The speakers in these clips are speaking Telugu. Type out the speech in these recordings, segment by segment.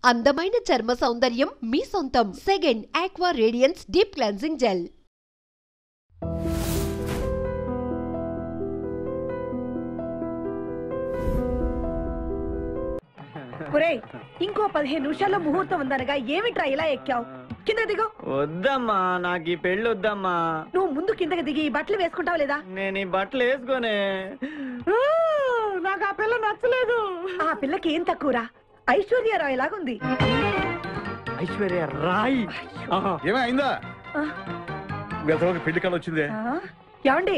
అందమైన చర్మ సౌందర్యం మీ సొంతం. Second aqua radiance deep cleansing gel. ఇంకో 15 నిమిషాల్లో ముహూర్తం ఉందనగా ఏమిట్రా ఇలా ఎక్కావు? కింద దిగు. వద్దమ్మా, నాకు ఈ పెళ్లి వద్దమ్మా. నువ్వు ముందు కిందకి దిగి ఈ బట్టలు వేసుకుంటావు లేదా? నేను ఈ బట్టలు వేసుకోనే. నాకు ఆ పిల్ల నచ్చలేదు. ఆ పిల్లకి ఏం తక్కువరా? ఐశ్వర్యరాయ్ లాగుంది. ఐశ్వర్య రాయ్ ఏమైందా? పెళ్లి కాలం వచ్చిందే. ఏమండి,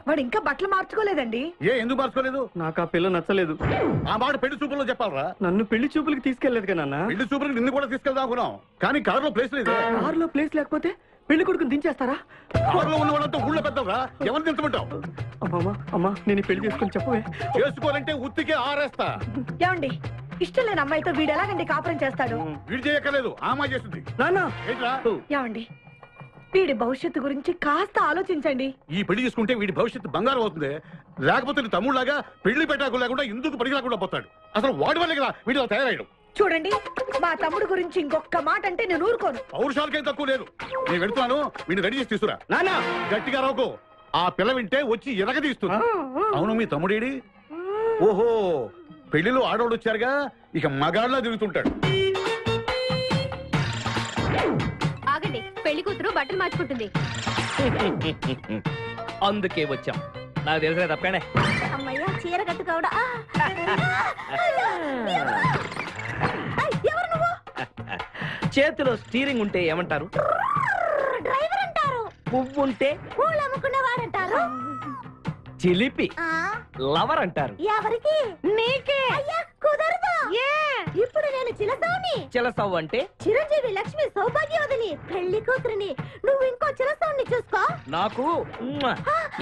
వాడు ఇంకా బట్టలు మార్చుకోలేదండి. ఎందుకు మార్చుకోలేదు? నాకు ఆ పిల్ల నచ్చలేదు. ఆ మాట పెళ్లి చూపుల్లో చెప్పాలరా. నన్ను పెళ్లి చూపులకి తీసుకెళ్లేదు కదా. పెళ్లి చూపులకి నిన్ను కూడా తీసుకెళ్దాం అనుకున్నాం, కానీ కారులో ప్లేస్ లేదు. కారులో ప్లేస్ లేకపోతే పెళ్లి కొడుకుని దించేస్తారా? కారులో ఉన్న వాళ్ళంతా ఊళ్ళో పెద్దవరా, ఎవరిని దించమంటావు? అమ్మా, నేను ఈ పెళ్లి చేసుకుని చెప్పవే. చేసుకోవాలంటే ఉత్తికే ఆరేస్తా. ఏమండి, ఇష్టం లేని అమ్మాయితో వీడు ఎలాగండి కాపురం చేస్తాడు? వీడు చేయక్కర్లేదు, ఆ అమ్మాయి చేస్తుంది. ఏమండి, వీడి భవిష్యత్తు గురించి కాస్త ఆలోచించండి. ఈ పెళ్లి చేసుకుంటే వీడి భవిష్యత్తు బంగారం అవుతుంది. లేకపోతే తమ్ముళ్లాగా పెళ్లి పెట్టాకు లేకుండా ఎందుకు పనికి రాకుండా పోతాడు. అసలు వాడి వల్లే కదా వీడిలో తయారయ్యాడు. చూడండి, మా తమ్ముడు గురించి ఇంకొక మాట అంటే నేను ఊరుకోను. పౌరుషాలకేం తక్కువ లేదు. నేను వెళ్తున్నాను, వీడిని రెడీ చేసి తీసుకురా. నానా గట్టిగా రాకు, ఆ పిల్ల వింటే వచ్చి ఎరగదీస్తున్నా. అవును, మీ తమ్ముడేడి? ఓహో, పెళ్లిలో ఆడవాళ్ళు వచ్చారుగా, ఇక మగాళ్ళ తిరుగుతుంటాడు. ఆగండి, పెళ్లి కూతురు బట్టలు మార్చుకుంటుంది. అందుకే వచ్చాం. నాకు తెలిసిన తప్పనే. అమ్మయ్య, చీర కట్టుకోవడా? చేతిలో స్టీరింగ్ ఉంటే ఏమంటారు? డ్రైవర్ అంటారు. పువ్వు ఉంటే పూలు అమ్ముకునేవాడంటారు. చిలిపి లవర్ అంటారు. ఎవరికి? నీకే. అయ్యా కుదరదు. ఇప్పుడు నేను చిలసౌని. చిలసౌ అంటే చిరంజీవి లక్ష్మి సౌభాగ్యవతిని, పెళ్లి కూతురిని. నువ్వు ఇంకో చిలసౌని చూసుకో. నాకు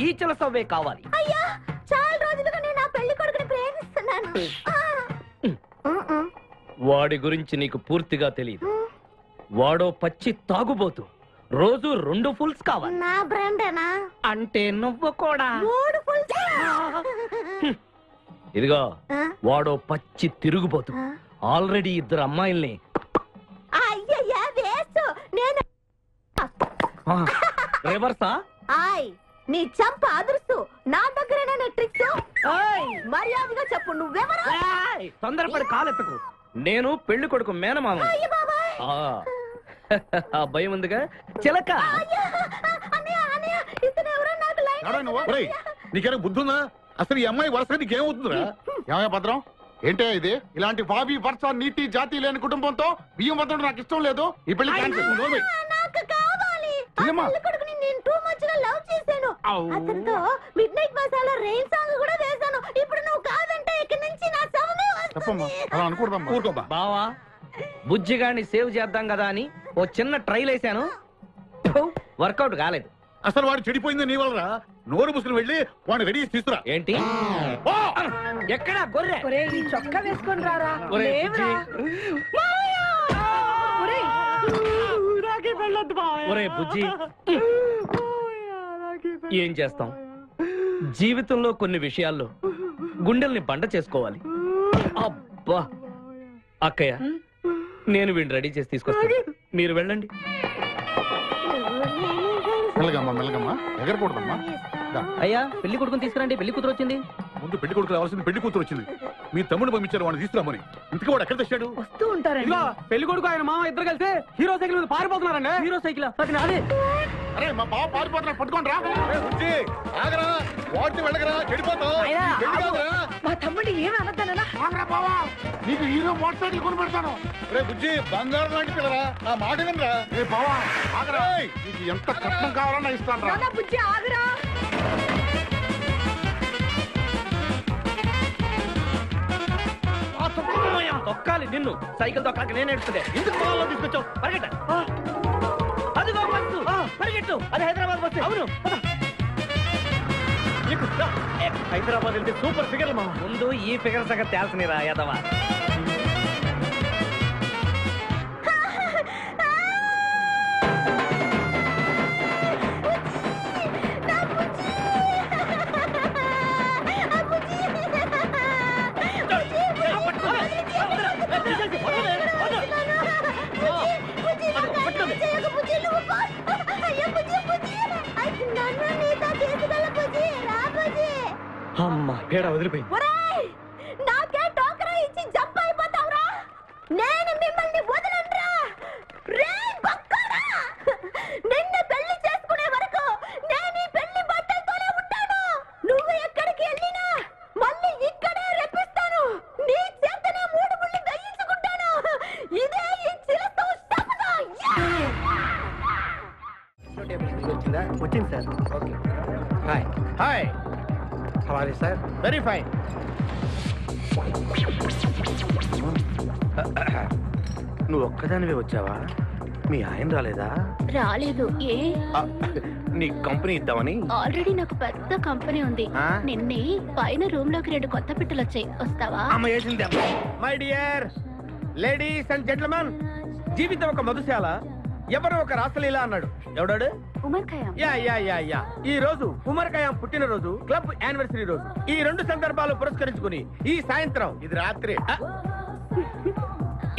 ఈ చిలసౌవే కావాలి. అయ్యా, చాలా రోజులుగా నేను ఆ పెళ్లి కొడుకుని ప్రేమిస్తున్నాను. వాడి గురించి నీకు పూర్తిగా తెలియదు. వాడో పచ్చి తాగుబోతు. రోజు 2 ఫుల్స్ కావాలి. నా బ్రాండేనా? అంటే నువ్వు కూడా 3 ఫుల్స్. ఇదిగో, వాడో పచ్చి తిరుగుబోతు. ఆల్రెడీ 2 అమ్మాయిల్ని. అయ్యయ్యా, వేస్ట్. నేను రివర్సా? ఆయ్, నీ చంప అదుర్సు. నా దగ్గరేనా ట్రిక్స్? మర్యాదగా చెప్పు, నువ్వెవరు? తొందరపడి కాలెత్తకు. నేను పెళ్లి కొడుకు మేనమామ. ఆ భయం ఉందిగా చిలక. నీకేనా బుద్ధుందా? అసలు ఈ అమ్మాయి వరుసగా నీకేమవుతుందిరా? ఏమయ్య భద్రం, ఏంటే ఇది? ఇలాంటి బాబీ వర్ష నీతి జాతి లేని కుటుంబంతో బియ్యం వద్దడం నాకు ఇష్టం లేదు. ఈ పెళ్లి క్యాన్సిల్. నాకు కావాలి. కొడుకుని నేను టూ మచ్ గా లవ్ చేశాను. అతనితో mid night masala rain song కూడా వేశాను. ఇప్పుడు నువ్వు కాదంటే ఇక్కడి నుంచి నా శవమే వస్తుంది. బావా, బుజ్జిగాన్ని సేవ్ చేద్దాం కదా అని ఓ చిన్న ట్రైల్ వేసాను. వర్కౌట్ కాలేదు. అసలు వాడు చెడిపోయింది నీ వల్ల. నోరు ముసుకుని వెళ్ళి వాడిని రెడీ చేసి తీసుకురా. ఏంటి? ఎక్కడ గొర్రె? ఈ చొక్కా వేసుకొని రారా. ఒరే బుజ్జి, ఏం చేస్తాం? జీవితంలో కొన్ని విషయాల్లో గుండెల్ని బండ చేసుకోవాలి. అబ్బా, అక్కయ్య, నేను వీడిని రెడీ చేసి తీసుకొస్తాను. మీరు వెళ్ళండి. మెల్లగమ్మా, మెల్లగమ్మా, ఎగరకూడదమ్మా. అయ్యా, పెళ్లి కొడుకుని తీసుకురండి. పెళ్లి కూతురు వచ్చింది. ముందు పెళ్లి కొడుకు రావాల్సింది, పెళ్లి కూతురు వచ్చింది. మీ తమ్ముడు పంపించారు వాడిని తీసుకురామని. ఇంతకీ వాడు ఎక్కడ తెచ్చాడు? వస్తూ ఉంటారండి. పెళ్లి కొడుకు ఆయన మామ ఇద్దరు కలిసి హీరో సైకిల్ మీద పారిపోతున్నారండి. హీరో సైకిల్ అదే. అరే, మా బావ పారిపోతున్నా, పట్టుకోండి రా. ఆగరా, వాడిని వెళ్ళగరా, చెడిపోతావు. మా తమ్ముడు ఏమి అనద్దనా? నీకు హీరో మోటార్ సైకిల్ కొని పెడతాను. రే బుజ్జి, బంగారం లాంటి పిల్లరా, నా మాట వినరా. రే బావా, ఆగరా. నీకు ఎంత కట్నం కావాలన్నా ఇస్తాను రా. బుజ్జి ఆగరా. తొక్కాలి నిన్ను. సైకిల్ తొక్కాలి నేను ఎడుతుండే. ఎందుకు పొలంలో తీసుకొచ్చావు? పరిగెట్ట. అది బస్సు, పరిగెట్టు. అది హైదరాబాద్ బస్సు. అవును, హైదరాబాద్ వెళ్తే సూపర్ ఫిగర్. మా ముందు ఈ ఫిగర్ సగం తేల్సనిరా యాదవా. పేడ వదిలిపోయింది. ఒరేయ్ నాకే టోకరా ఇచ్చి జంప్ అయిపోతావురా. నేను మిమ్మల్ని వదలనురా. రే బక్కరా, నిన్ను పెళ్లి చేసుకునే వరకు నేను ఈ పెళ్లి బట్టలతోనే ఉంటాను. నువ్వు ఎక్కడికి వెళ్ళినా మళ్ళీ ఇక్కడే రెప్పిస్తాను. నీ చేతనే 3 ముళ్ళు దయ్యించుకుంటాను. ఇదే ఈ చిలతో శపథం. వచ్చింది sir. Okay. Hi hi. How are you sir? Very fine. నువ్వు ఒక్కదానివే వచ్చావా? మీ ఆయన రాలేదా? రాలేదు. ఏ? నీ కంపెనీ ఇద్దామని. ఆల్రెడీ నాకు పెద్ద కంపెనీ ఉంది. నిన్నే పైన రూమ్ లోకి 2 కొత్త పిట్టలు వచ్చాయి. వస్తావా? అమ్మ వేసింది. My dear ladies and gentlemen, జీవితం ఒక మధుశాల, ఎవరు ఒక రాసలీల అన్నాడు. ఎవడాడు? Omar Khayyam. Yeah yeah yeah yeah. ఈ రోజు ఉమర్ ఖయాం పుట్టినరోజు, క్లబ్ యానివర్సరీ రోజు. ఈ 2 సందర్భాలు పురస్కరించుకుని ఈ సాయంత్రం, ఇది రాత్రి,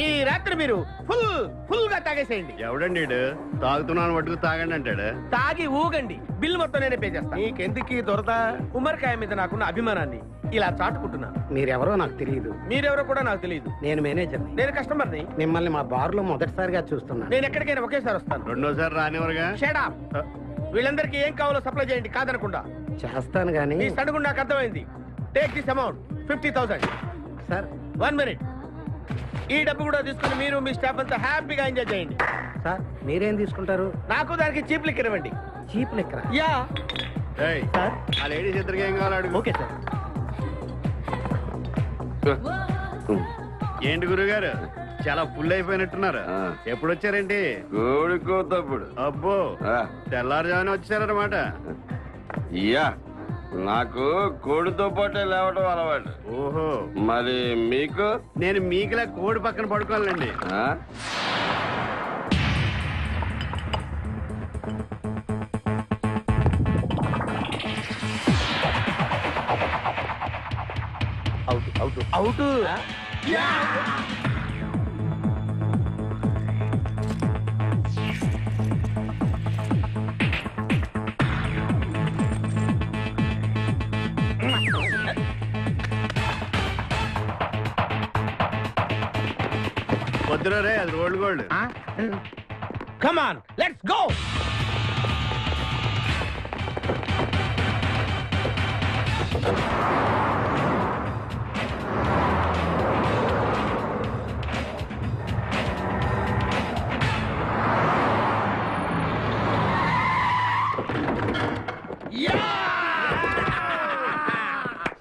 ఈ రాత్రి మీరు ఫుల్ గా తాగేసేయండి. ఎవడండి తాగుతున్నాను మటుకు తాగండి అంటాడు. తాగి ఊగండి, బిల్ మొత్తం నేనే పే చేస్తాను. నీకెందుకు దొరద? ఉమర్ ఖయాం మీద నాకున్న అభిమానాన్ని ఇలా చాటుకుంటున్నా. మీరెవరో నాకు తెలియదు. మీరెవరో కూడా నాకు తెలియదు. నేను మేనేజర్ని. నేను కస్టమర్ని. మిమ్మల్ని మా బార్ లో మొదటిసారిగా చూస్తున్నాను. నేను ఎక్కడికైనా ఒకేసారి వస్తాను. రెండోసారి రానివరుగా. Shut up. వీళ్ళందరికీ ఏం కావాలో సప్లై చేయండి, కాదనకుండా. చేస్తాను గానీ మీ సడుగు నాకు అర్థమైంది. Take this amount 50,000. Sir 1 minute. ఈ డబ్బు కూడా తీసుకుని మీరు మీ స్టాఫ్ అంతా హ్యాపీగా ఎంజాయ్ చేయండి. సార్ మీరేం తీసుకుంటారు? నాకు దానికి చీప్ లిక్కర్ ఇవ్వండి. చీప్ లెక్కరా? యా. ఏయ్, ఆ లేడీస్ ఇద్దరికి ఏం కావాలి అడుగు. Okay sir. ఏంటి గురుగారు చాలా ఫుల్ అయిపోయినట్టున్నారు. ఎప్పుడు వచ్చారేంటి? కోడికోతప్పుడు. అబ్బో, తెల్లారుజామున వచ్చారన్నమాట. ఇయ్యా, నాకు కోడితో పాటే లేవటం అలవాటు. ఓహో, మరి మీకు? నేను మీకులా కోడి పక్కన పడుకోవాలండి. ఆ? అవుట్. వద్దురా రే, అది rolled gold. Come on, let's go.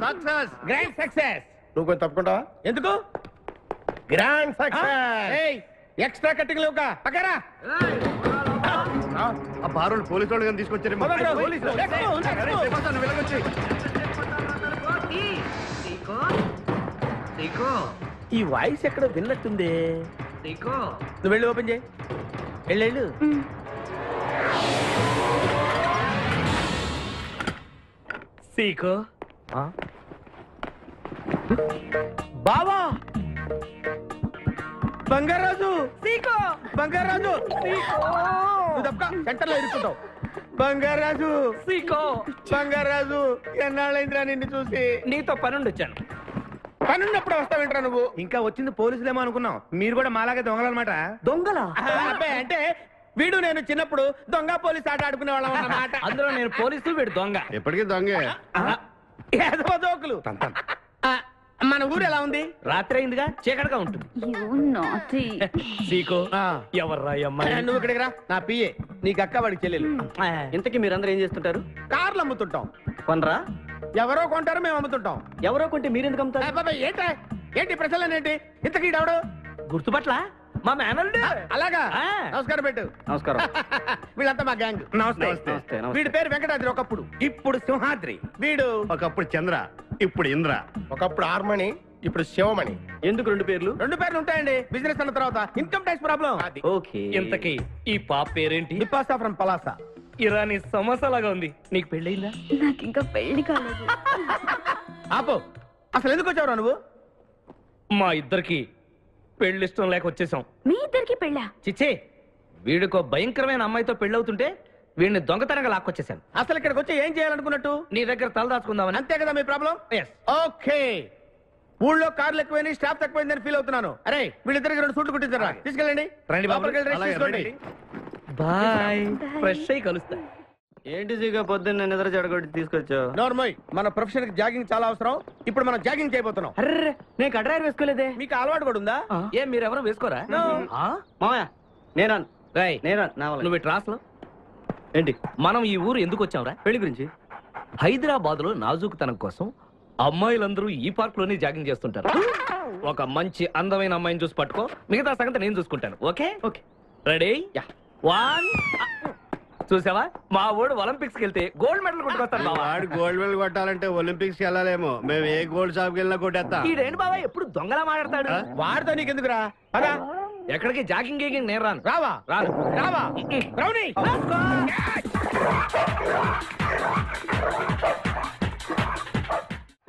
Success, grand success. నువ్వు కొంచెం తప్పుకుంటావా? ఎందుకు? Grand success. ఎక్స్ట్రా కట్టింగ్ లేవుగా పక్కరా. ఆ బారోళ్ళు పోలీసు వాళ్ళు కానీ తీసుకొచ్చారేమో. ఈ వాయిస్ ఎక్కడ విన్నట్టుంది. నువ్వు వెళ్ళి ఓపెన్ చేయి. వెళ్ళు. సీకో బావా, బంగారాజు. సీకో బంగారాజు. నువ్వు తప్పక సెంటర్ లో ఇరుక్కుంటావు. బంగారాజు, సీకో బంగారాజు, ఎన్నాళ్ళైందిరా నిన్ను చూసి. నీతో పనుండి వచ్చాను. పనున్నప్పుడు వస్తావేంట్రా నువ్వు? ఇంకా వచ్చింది పోలీసులేమో అనుకున్నాం. మీరు కూడా మాలాగే దొంగలన్నమాట. దొంగలా? అబ్బాయి, అంటే వీడు నేను చిన్నప్పుడు దొంగ పోలీస్ ఆట ఆడుకునే వాళ్ళం అన్నమాట. అందులో నేను పోలీసు, వీడు దొంగ. ఎప్పటికీ దొంగే. ఏదో జోకులు. మన ఊరు ఎలా ఉంది? రాత్రి అయిందిగా, చీకటిగా ఉంటుంది. సీకో ఎవర్రా ఈ అమ్మాయి? నువ్వు ఇక్కడికి రా. నా పిఏ, నీకు అక్క వాడికి చెల్లెలు. ఇంతకీ మీరందరూ ఏం చేస్తుంటారు? కార్లు అమ్ముతుంటాం. కొనరా? ఎవరో కొంటారు, మేము అమ్ముతుంటాం. ఎవరో కొంటే మీరెందుకు అమ్ముతారు? ఏంటి ప్రశ్నలేంటి? ఇంతకీ ఎవడు? గుర్తుపట్ల మా మేనల్డ్. అలాగా? నమస్కారం పెట్టు. నమస్కారం. వీళ్ళంతా మా గ్యాంగ్. నమస్తే. వీడి పేరు వెంకటాద్రి, ఒకప్పుడు. ఇప్పుడు సింహాద్రి. వీడు ఒకప్పుడు చంద్ర, ఇప్పుడు ఇంద్ర. ఒకప్పుడు ఆర్మణి, ఇప్పుడు శివమణి. ఎందుకు 2 పేర్లు? 2 పేర్లు ఉంటాయండి. బిజినెస్ అన్న తర్వాత ఇన్కమ్ ట్యాక్స్ ప్రాబ్లం. ఓకే. ఇంతకీ ఈ పాప పేరేంటి? నిపాసా ఫ్రమ్ పలాసా. ఇరానీ సమోసా లాగా ఉంది. నీకు పెళ్ళయిందా? నాకు ఇంకా పెళ్లి కాలేదు. ఆపో, అసలు ఎందుకు వచ్చావురా నువ్వు? మా ఇద్దరికి పెళ్లి ఇష్టం లేక వచ్చేసాం. మీ ఇద్దరికి పెళ్ళా? చిచ్చే, వీడికో భయంకరమైన అమ్మాయితో పెళ్ళవుతుంటే వీడిని దొంగతనంగా లాక్కొచ్చేసాను. అసలు ఇక్కడికి వచ్చి ఏం చేయాలనుకున్నట్టు? నీ దగ్గర తల దాచుకుందామని. అంతే కదా మీ ప్రాబ్లం? ఓకే. ఊళ్ళో కార్లు ఎక్కువైంది, స్టాఫ్ తక్కువైందని ఫీల్ అవుతున్నాను. అరే వీళ్ళిద్దరికి 2 సూట్లు కుట్టించారా? తీసుకెళ్ళండి. బాయ్. ఫ్రెష్ అయ్యి కలుస్తా. ఏంటి సీగా పొద్దున్న నిద్ర చెడగొట్టి తీసుకొచ్చావు? నోర్మోయ్, మన ప్రొఫెషన్ కి జాగింగ్ చాలా అవసరం. ఇప్పుడు మనం జాగింగ్ చేయబోతున్నాం. అర్రే నేను కడ్రాయర్ వేసుకోలేదే. మీకు అలవాటు కూడా ఉందా? ఏం మీరెవరో వేసుకోరా? మామయ్య నేనాను. నువ్వు ట్రాస్లో ఏంటి? మనం ఈ ఊరు ఎందుకు వచ్చావురా? పెళ్లి గురించి. హైదరాబాద్ లో నాజూకుతనం కోసం అమ్మాయిలందరూ ఈ పార్క్ లోనే జాగింగ్ చేస్తుంటారు. ఒక మంచి అందమైన అమ్మాయిని చూసి పట్టుకో, మిగతా సంగతి నేను చూసుకుంటాను. Okay okay ready? 1 చూసావా, మా ఊడు ఒలింపిక్స్ కి వెళ్తే గోల్డ్ మెడల్ కొట్టుకొస్తాడు. వాడు గోల్డ్ మెడల్ కొట్టాలంటే ఒలింపిక్స్ కి వెళ్ళాలేమో. మేము ఏ గోల్డ్ షాప్ కి వెళ్ళినా కొట్టేస్తాం. ఈడేంటి బాబా ఎప్పుడు దొంగలా మాట్లాడతాడు? వాడితో నీకెందుకురా? అదా ఎక్కడికి జాగింగ్ గీగింగ్ నేను రాను. రావా? రాను. రావా? రౌడీ!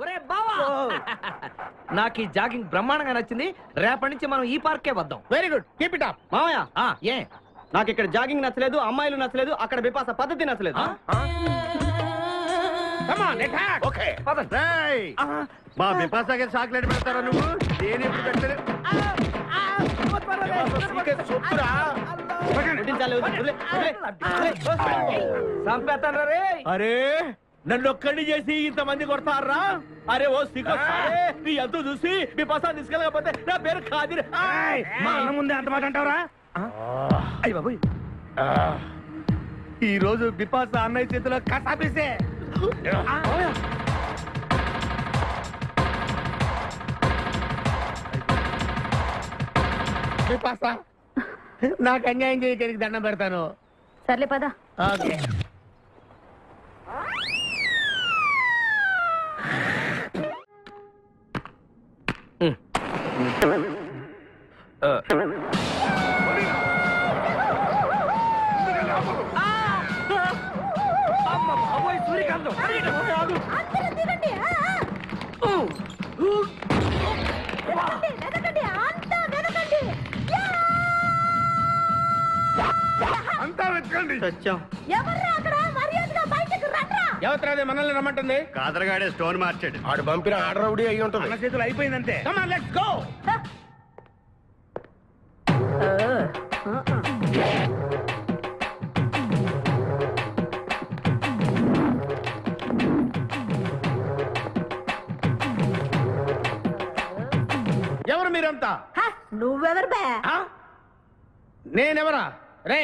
ఒరే బావా, నాకు ఈ జాగింగ్ బ్రహ్మాండంగా నచ్చింది. రేపటి నుంచి మనం ఈ పార్కే వద్దాం. Very good, keep it up. మామయ్య ఏ నాకు ఇక్కడ జాగింగ్ నచ్చలేదు, అమ్మాయిలు నచ్చలేదు, అక్కడ బిపాస పద్ధతి నచ్చలేదు. ఓకే మా బిపాసాకి చాక్లెట్ పెడతారా నువ్వు? నేను ఎప్పుడు పెట్టలేదు. చంపేస్తాను రే. అరే నన్ను ఒక్కడిని చేసి ఇంతమంది కొడతారా? అరే ఓ సిగ్గు నీ ఎంతో చూసి మీ పసా తీసుకెళ్ళకపోతే నా పేరు ఖాదిర్. మా అన్న ముందే అంత మాట అంటావరా? అయ్య బాబోయ్, ఈ రోజు బిపాస అన్నయ్య చేతిలో కసాపిసే. బిపాస నాకు అన్యాయం చేయడానికి దండం పెడతాను. సర్లే పద. ఓకే. సూర్యకాంతం అంతా వెతకండి. ఎవరు మనల్ని రమ్మంటుంది? కాదరగాడే స్టోన్ మార్చాడు. ఆడు పంపిన ఆర్డర్ ఒకటి అయ్యి ఉంటుంది. మన చేతులు అయిపోయిందంటే. Come on, let's go. ఎవరు మీరంతా? నువ్వెవరు బే? నేనెవరా? రే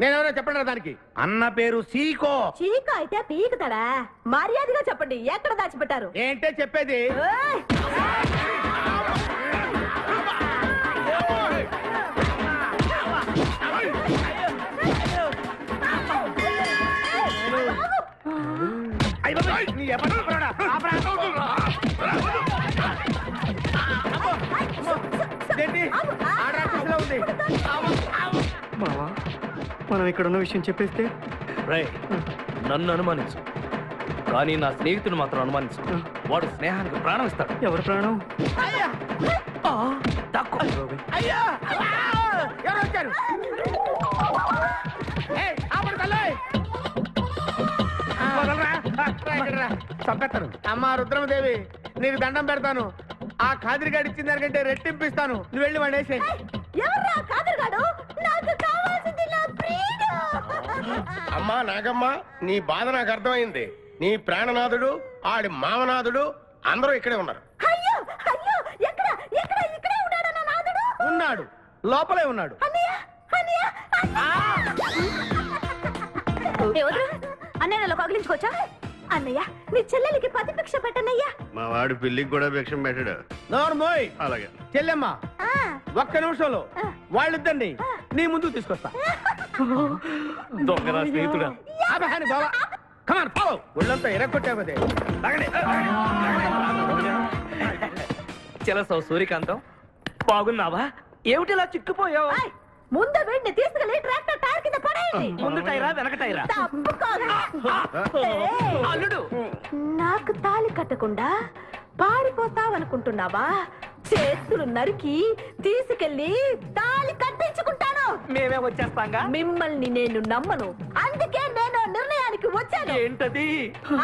నేనెవరో చెప్పండి దానికి. అన్న పేరు సీకో. చీక అయితే పీకుతాడా? మర్యాదగా చెప్పండి, ఎక్కడ దాచిపెట్టారు? ఏంటే చెప్పేది? మావా మనం ఇక్కడ ఉన్న విషయం చెప్పేస్తే? రేయ్, నన్ను అనుమానించు, కానీ నా స్నేహితుడు మాత్రం అనుమానించు. వాడు స్నేహానికి ప్రాణం ఇస్తాడు. ఎవరి ప్రాణం? చంపేస్తాను. అమ్మా రుద్రమదేవి, నీకు దండం పెడతాను. ఆ ఖాదిరిగాడు ఇచ్చిన దానికంటే రెట్టింపిస్తాను. నువ్వు వెళ్ళి వాడు వేసే. అమ్మా నాగమ్మ, నీ బాధ నాకు అర్థమైంది. నీ ప్రాణనాథుడు, ఆడి మామనాథుడు అందరూ ఇక్కడే ఉన్నారు. ఉన్నాడు, లోపలే ఉన్నాడు. అన్నయ్య కగిలించుకోవచ్చా? అన్నయ్య, నీ చెల్లెలికి పతి భిక్ష పెట్టనయ్యా. మా వాడు పిల్లికి కూడా భిక్షం పెట్టాడు. నోర్మోయ్. అలాగే చెల్లెమ్మ, ఒక్క నిమిషంలో వాళ్ళిద్దండి నీ ముందు తీసుకొస్తా. దొంగరా స్నేహితుడా. ఒళ్ళంతా ఎరగొట్టామదే. చెలసవు సూర్యకాంతం, బాగున్నావా? ఏమిటిలా చిక్కుపోయావు? ముందు వీడిని తీసుకెళ్ళి ట్రాక్టర్ టైర్ కింద పడేయండి. ముందు టైరా వెనక టైరా? అల్లుడు, నాకు తాళి కట్టకుండా పారిపోతావనుకుంటున్నావా? చేతులు నరికి తీసుకెళ్లి తాళి కట్టించుకుంటాను. మేమే వచ్చేస్తాంగా. మిమ్మల్ని నేను నమ్మను, అందుకే చెప్పడానికి వచ్చాను. ఏంటది?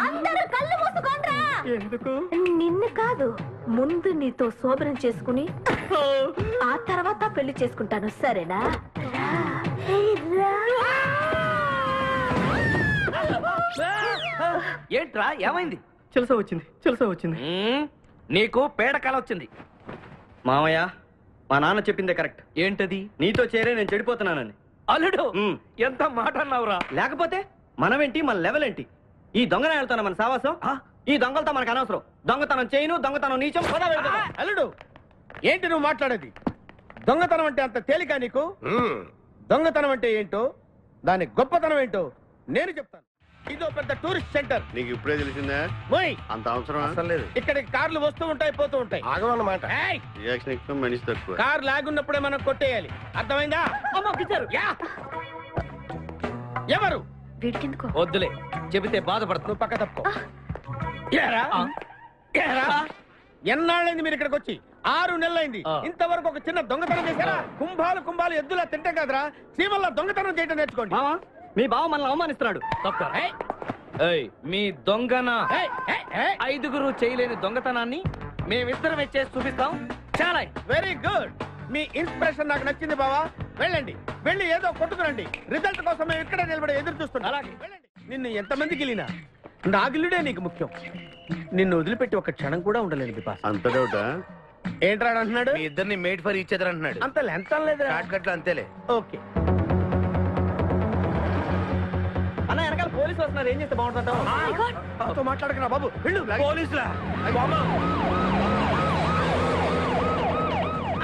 అందరూ కళ్ళు మూసుకోండ్రా. ఎందుకు? నిన్ను కాదు, ముందు నీతో శోభనం చేసుకుని ఆ తర్వాత పెళ్లి చేసుకుంటాను, సరేనా? ఏంట్రా ఏమైంది? చిలస వచ్చింది. నీకు పేడకాల వచ్చింది. మామయ్య, మా నాన్న చెప్పిందే కరెక్ట్. ఏంటది? నీతో చేరే నేను చెడిపోతున్నానని. అల్లుడు ఎంత మాట అన్నావురా? లేకపోతే మనమేంటి, మన లెవెల్ ఏంటి? ఈ దొంగనాయాలతో మన సావాసం, ఈ దొంగలతో మనకు అనవసరం. దొంగతనం చేయను, దొంగతనం నీచం. అల్లుడు, ఏంటి నువ్వు మాట్లాడేది? దొంగతనం అంటే అంత తేలిక నీకు? దొంగతనం అంటే ఏంటో, దాని గొప్పతనం ఏంటో నేను చెప్తాను. ఇదో పెద్ద టూరిస్ట్ సెంటర్. నీకు ఇప్పుడే తెలిసిందా? పోయ్, అంత అవసరం అసలు లేదు. ఇక్కడికి కార్లు వస్తూ ఉంటాయి, పోతూ ఉంటాయి. ఆగమన్నమాట. ఏయ్, రియాక్షన్ ఎక్కువ, మనిషి తక్కువ. కార్ లాగున్నప్పుడే మనం కొట్టేయాలి, అర్థమైందా? యా. ఎవరు? వీడికెందుకో వద్దులే, చెబితే బాధపడుతు. నువ్వు పక్క తప్పుకో. ఏరా? ఏరా? ఎన్నాళ్ళైంది మీరు ఇక్కడికి వచ్చి? 6 నెలలైంది. ఇంతవరకు ఒక చిన్న దొంగతనం చేశారా? కుంభాలు ఎద్దులా తింటాం కదరా, సీమల్లా దొంగతనం చేయడం నేర్చుకోండి. మావా, మీ బావ మనల్ని అవమానిస్తున్నాడు. మీ దొంగన 5గురు చేయలేని దొంగతనాన్ని మేమిద్దరం చేసి చూపిస్తాం. చాలా వెరీ గుడ్. మీ ఇన్స్పిరేషన్ నాకు నచ్చింది బావా. వెళ్ళండి, వెళ్ళి ఏదో కొట్టుకురండి. రిజల్ట్ కోసం మేము ఇక్కడే నిలబడి ఎదురు చూస్తున్నాం. అలాగే వెళ్ళండి. నిన్ను ఎంతమంది గిలినా నా గిల్లుడే నీకు ముఖ్యం. నిన్ను వదిలిపెట్టి ఒక క్షణం కూడా ఉండలేను బిపాస్. అంత డౌటా? ఏంట్రా అంటున్నాడు? మీ ఇద్దరిని మేడ్ ఫర్ ఈచ్ అదర్ అంటున్నాడు. అంత లెంత్ లేదు. షార్ట్ కట్ లో అంతేలే. ఓకే. అన్న, వెనకాల పోలీసులు వస్తున్నారు. ఏం చేస్తే బాగుంటుంటావు? మాట్లాడకరా బాబు. వెళ్ళు. పోలీసులా?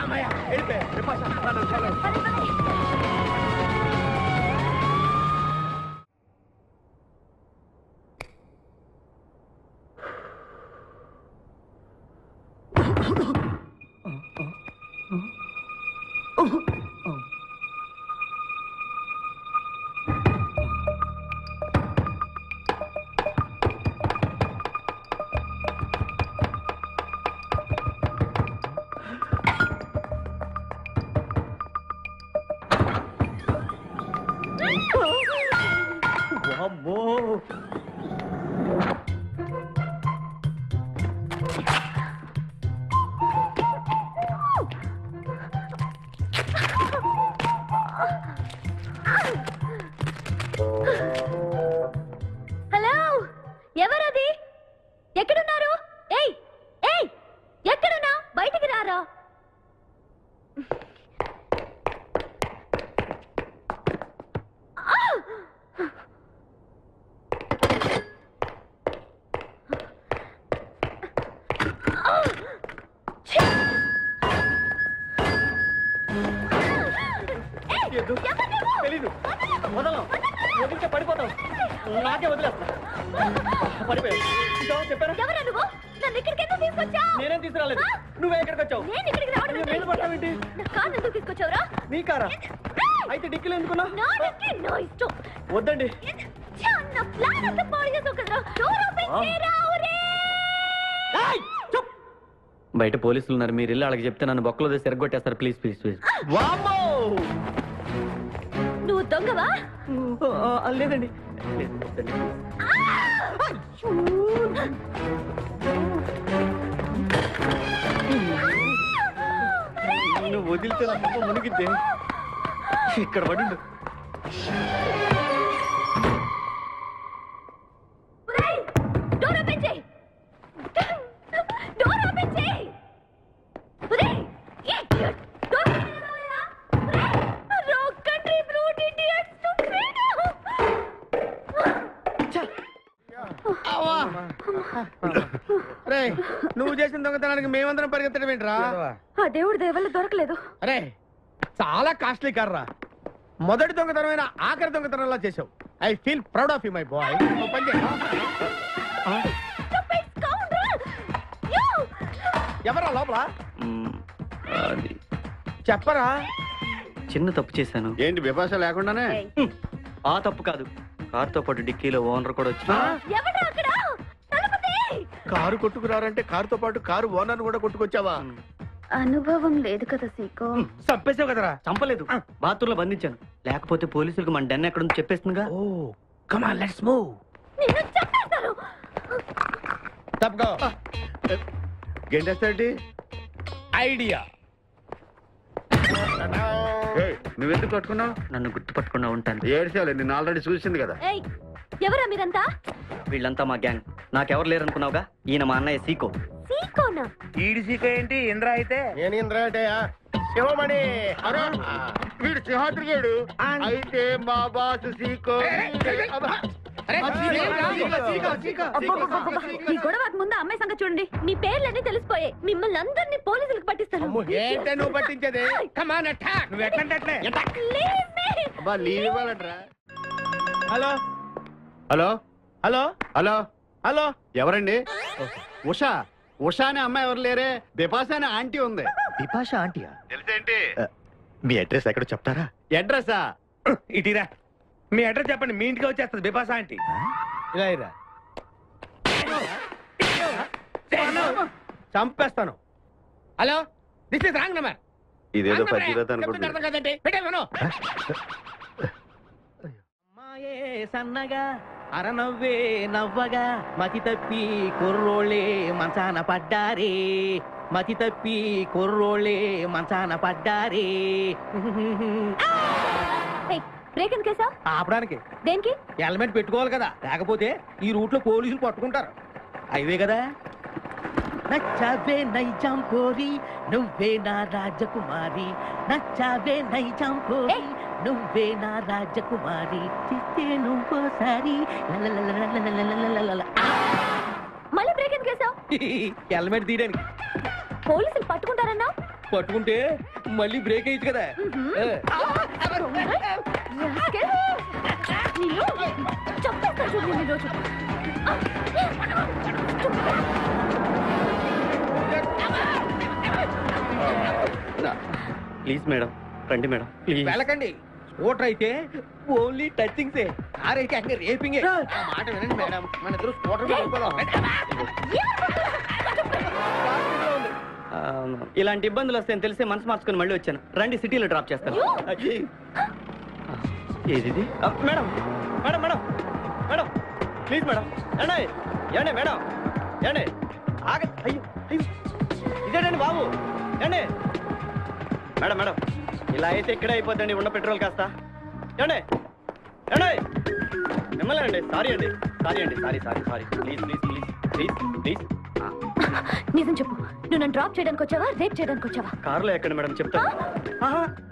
అమ్మయ్య, వెళ్ళిపోయారు. బిపాస, హలో, ఎవరది? ఎక్కడున్నారు? ఏయ్ ఏయ్, ఎక్కడున్నా? బయటికి రారా. తెలీదు. వదలం, వదిలితే పడిపోతాం. నాకే వదిలేస్తా. పడిపోయావు. చెప్పారా? ఎవరా నువ్వు? నన్ను ఇక్కడికి ఎందుకు తీసుకొచ్చావు? నేనేం తీసుకురాలేదు. నువ్వే ఎక్కడికి వచ్చావు? నేను ఇక్కడికి రావడం ఏంటి? నేను పడతావేంటి? నా కారు ఎందుకు తీసుకొచ్చావురా? నీ కారా? అయితే డిక్కీలు ఎందుకున్నా? నా డిక్కీ నా ఇష్టం. వద్దండి. నా ప్లాన్ అంతా పాడు చేసావు కదరా. డోర్ ఓపెన్ చేయరా. బయట పోలీసులు ఉన్నారు. మీరు ఇల్లు వాళ్ళకి చెప్తే నన్ను బొక్కలో తీసి ఎరగొట్టేస్తారు. Please please please. నువ్వు దొంగవా? లేదండి. నువ్వు వదిలితే నా పప్ప మునిగిద్దే. ఇక్కడ పడిండు. డోర్ ఓపెన్ చేయి. డోర్ ఓపెన్ చేయి. Wrong country brute idiots. నువ్వు చేసిన దొంగతనానికి మేమందరం పరిగెత్తడం ఏంట్రా? ఆ దేవుడి దయవల్ల దొరకలేదు. అరే, చాలా కాస్ట్లీ కార్రా. మొదటి దొంగతనమైన ఆఖరి దొంగతనంలా చేసావు. I feel proud of you my boy. ఎవరా లోపల? చెప్పరా? చిన్న తప్పు చేశాను. ఏంటి విపాస లేకుండానే? ఆ తప్పు కాదు, కారుతో పాటు డిక్కీలో ఓనర్ కూడా వచ్చిన. కారు కొట్టుకురారంటే కారుతో పాటు కారు ఓనర్ కూడా కొట్టుకొచ్చావా? అనుభవం లేదు కదా సీకో. చంపేసావు కదరా? చంపలేదు, బాత్రూంలో బంధించాను. లేకపోతే పోలీసులకు మన డెన్ ఎక్కడుందో చెప్పేస్తుందిగా. ఓ, కమ్ ఆన్ లెట్స్ మూవ్. నిన్ను చంపేస్తాను. తప్పుకో. గెంటేస్తాంటి ఐడియా. నువ్వెందుకు పట్టుకున్నావు? నన్ను గుర్తుపట్టుకున్నా ఉంటాను. ఏడ్చాలి, నిన్ను ఆల్రెడీ చూసింది కదా. ఏయ్, ఎవరా మీరంతా? వీళ్ళంతా మా గ్యాంగ్. నాకెవరు లేరనుకున్నావుగా? ఈయన మా అన్నయ్య సీకో. సీకోనా? ఈడి సీకో ఏంటి? ఇంద్ర అయితే నేను ఇంద్ర అంటే శివమణి. వీడు సింహాద్రిగాడు అయితే మా బాసు సీకో. ఈ గొడవకు ముందు అమ్మాయి సంగతి చూడండి. మీ పేర్లన్నీ తెలిసిపోయాయి. మిమ్మల్ని అందరినీ పోలీసులకు పట్టిస్తాను. ఏంటే నువ్వు పట్టించేది? కమాన్ అటాక్. నువ్వు ఎట్లంటే లీవ్ ఇవ్వాలంటరా. Hello hello hello hello hello. ఎవరండి? ఉషా. ఉషా అనే అమ్మాయి ఎవరు లేరే. బిపాస అనే ఆంటీ ఉంది. బిపాష ఆంటీయా? తెలుసేంటి? మీ అడ్రస్ ఎక్కడ చెప్తారా? అడ్రసా? ఇటీరా, మీ అడ్రస్ చెప్పండి, మీ ఇంటికి వచ్చేస్తుంది బిపాస ఆంటీ. ఇలా ఇరా. చంపేస్తాను. Hello, this is wrong number. ఇదేదో పచ్చిరత అనుకుంటున్నా. కదండి, పెట్టేమను. అమ్మాయే సన్నగా అరనవ్వే నవ్వగా మతి తప్పి కుర్రోళ్ళే మంచాన పడ్డారే. మతి తప్పి కుర్రోళ్ళే మంచాన పడ్డారే. బ్రేక్ ఎందుకేసా? ఆపడానికి. దేనికి? హెల్మెట్ పెట్టుకోవాలి కదా, లేకపోతే ఈ రూట్ లో పోలీసులు పట్టుకుంటారు. హైవే కదా. నచ్చావే నైజాం కోరి నువ్వే నా రాజకుమారి. నచ్చావే నైజాం కోరి నువ్వే నా రాజకుమారి. చిస్తే నువ్వోసారి. మళ్ళీ బ్రేక్ ఎందుకేసా? హెల్మెట్ తీయడానికి. పోలీసులు పట్టుకుంటారన్నా? పట్టుకుంటే మళ్ళీ బ్రేక్ అయ్యింది కదా. చంపేస్తాను చూడు ఈ రోజు. ప్లీజ్ మేడం, రండి మేడం. వెళ్ళకండి. స్కూటర్ అయితే ఓన్లీ టచింగ్సే, కార్ అయితే అన్ని రేపింగే. మాట వినండి మేడం, మన ఇద్దరు స్కూటర్ మీద వెళ్ళిపోదాం. ఇలాంటి ఇబ్బందులు వస్తాయని తెలిసి మనసు మార్చుకుని మళ్ళీ వచ్చాను. రండి, సిటీలో డ్రాప్ చేస్తాను. ఏది madam? Madam madam madam please madam. ఏండి ఏండి మేడం, ఏండి ఆగ. అయ్యో అయ్యో, ఇదేనండి బాబు. ఏండి మేడం మేడం, ఇలా అయితే ఇక్కడే అయిపోద్దండి ఉన్న పెట్రోల్ కాస్త. ఏండి ఏండి మిమ్మల్ని అండి. సారీ అండి, సారీ అండి, sorry sorry sorry. Please please please please please. నిజం చెప్పు, నువ్వు నన్ను డ్రాప్ చేయడానికి వచ్చావా, రేప్ చేయడానికి వచ్చావా? కారులో ఎక్కండి మేడం, చెప్తాను.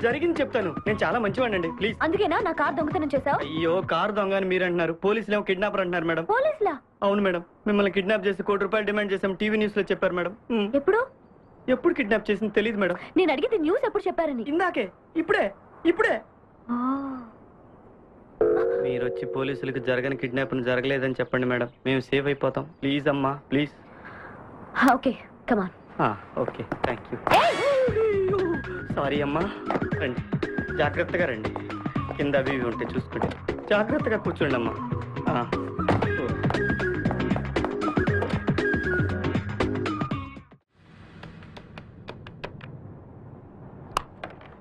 జరిగింది చెప్తాను. నేను చాలా మంచివాడినండి, ప్లీజ్. అందుకేనా నా కార్ దొంగతనం చేసావు? అయ్యో, కారు దొంగ అని మీరు అంటున్నారు, పోలీసులు ఏమో కిడ్నాపర్ అంటున్నారు మేడం. పోలీసులా? అవును మేడం, మిమ్మల్ని కిడ్నాప్ చేసి ₹1 డిమాండ్ చేసాం. టీవీ న్యూస్ లో చెప్పారు మేడం. ఎప్పుడు? ఎప్పుడు కిడ్నాప్ చేసింది తెలియదు మేడం. నేను అడిగితే న్యూస్ ఎప్పుడు చెప్పారని. ఇందాకే, ఇప్పుడే ఇప్పుడే. మీరు వచ్చి పోలీసులకు జరగని కిడ్నాప్ జరగలేదని చెప్పండి మేడం, మేము సేఫ్ అయిపోతాం. ప్లీజ్ అమ్మా, please. Okay, come on. Okay, thank you. Sorry అమ్మా. రండి, జాగ్రత్తగా రండి. కింద అవి ఇవి ఉంటే చూసుకోండి. జాగ్రత్తగా కూర్చోండి అమ్మా.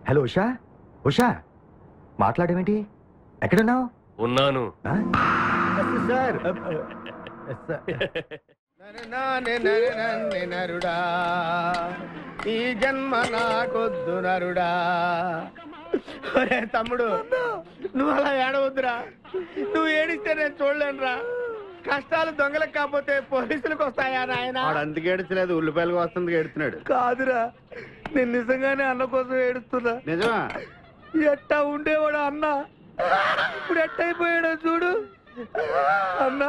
హలో ఉషా. ఉషా, మాట్లాడేమేంటి? ఎక్కడున్నావు? ఉన్నాను సార్. నరుడా, ఈ జన్మ నాకొద్దు నరుడా. తమ్ముడు, నువ్వు అలా ఏడవద్దురా. నువ్వు ఏడిస్తే నేను చూడలేనురా. కష్టాలు దొంగలకు కాకపోతే పోలీసులకు వస్తాయా నాయన? అందుకే ఏడ్చలేదు, ఉల్లిపాయలకు వస్తుంది ఏడుతున్నాడు. కాదురా, నేను నిజంగానే అన్న కోసం ఏడుస్తున్నా. నిజమా? ఎట్టా ఉండేవాడు అన్న, ఇప్పుడు ఎట్టయిపోయాడో చూడు. అన్నా,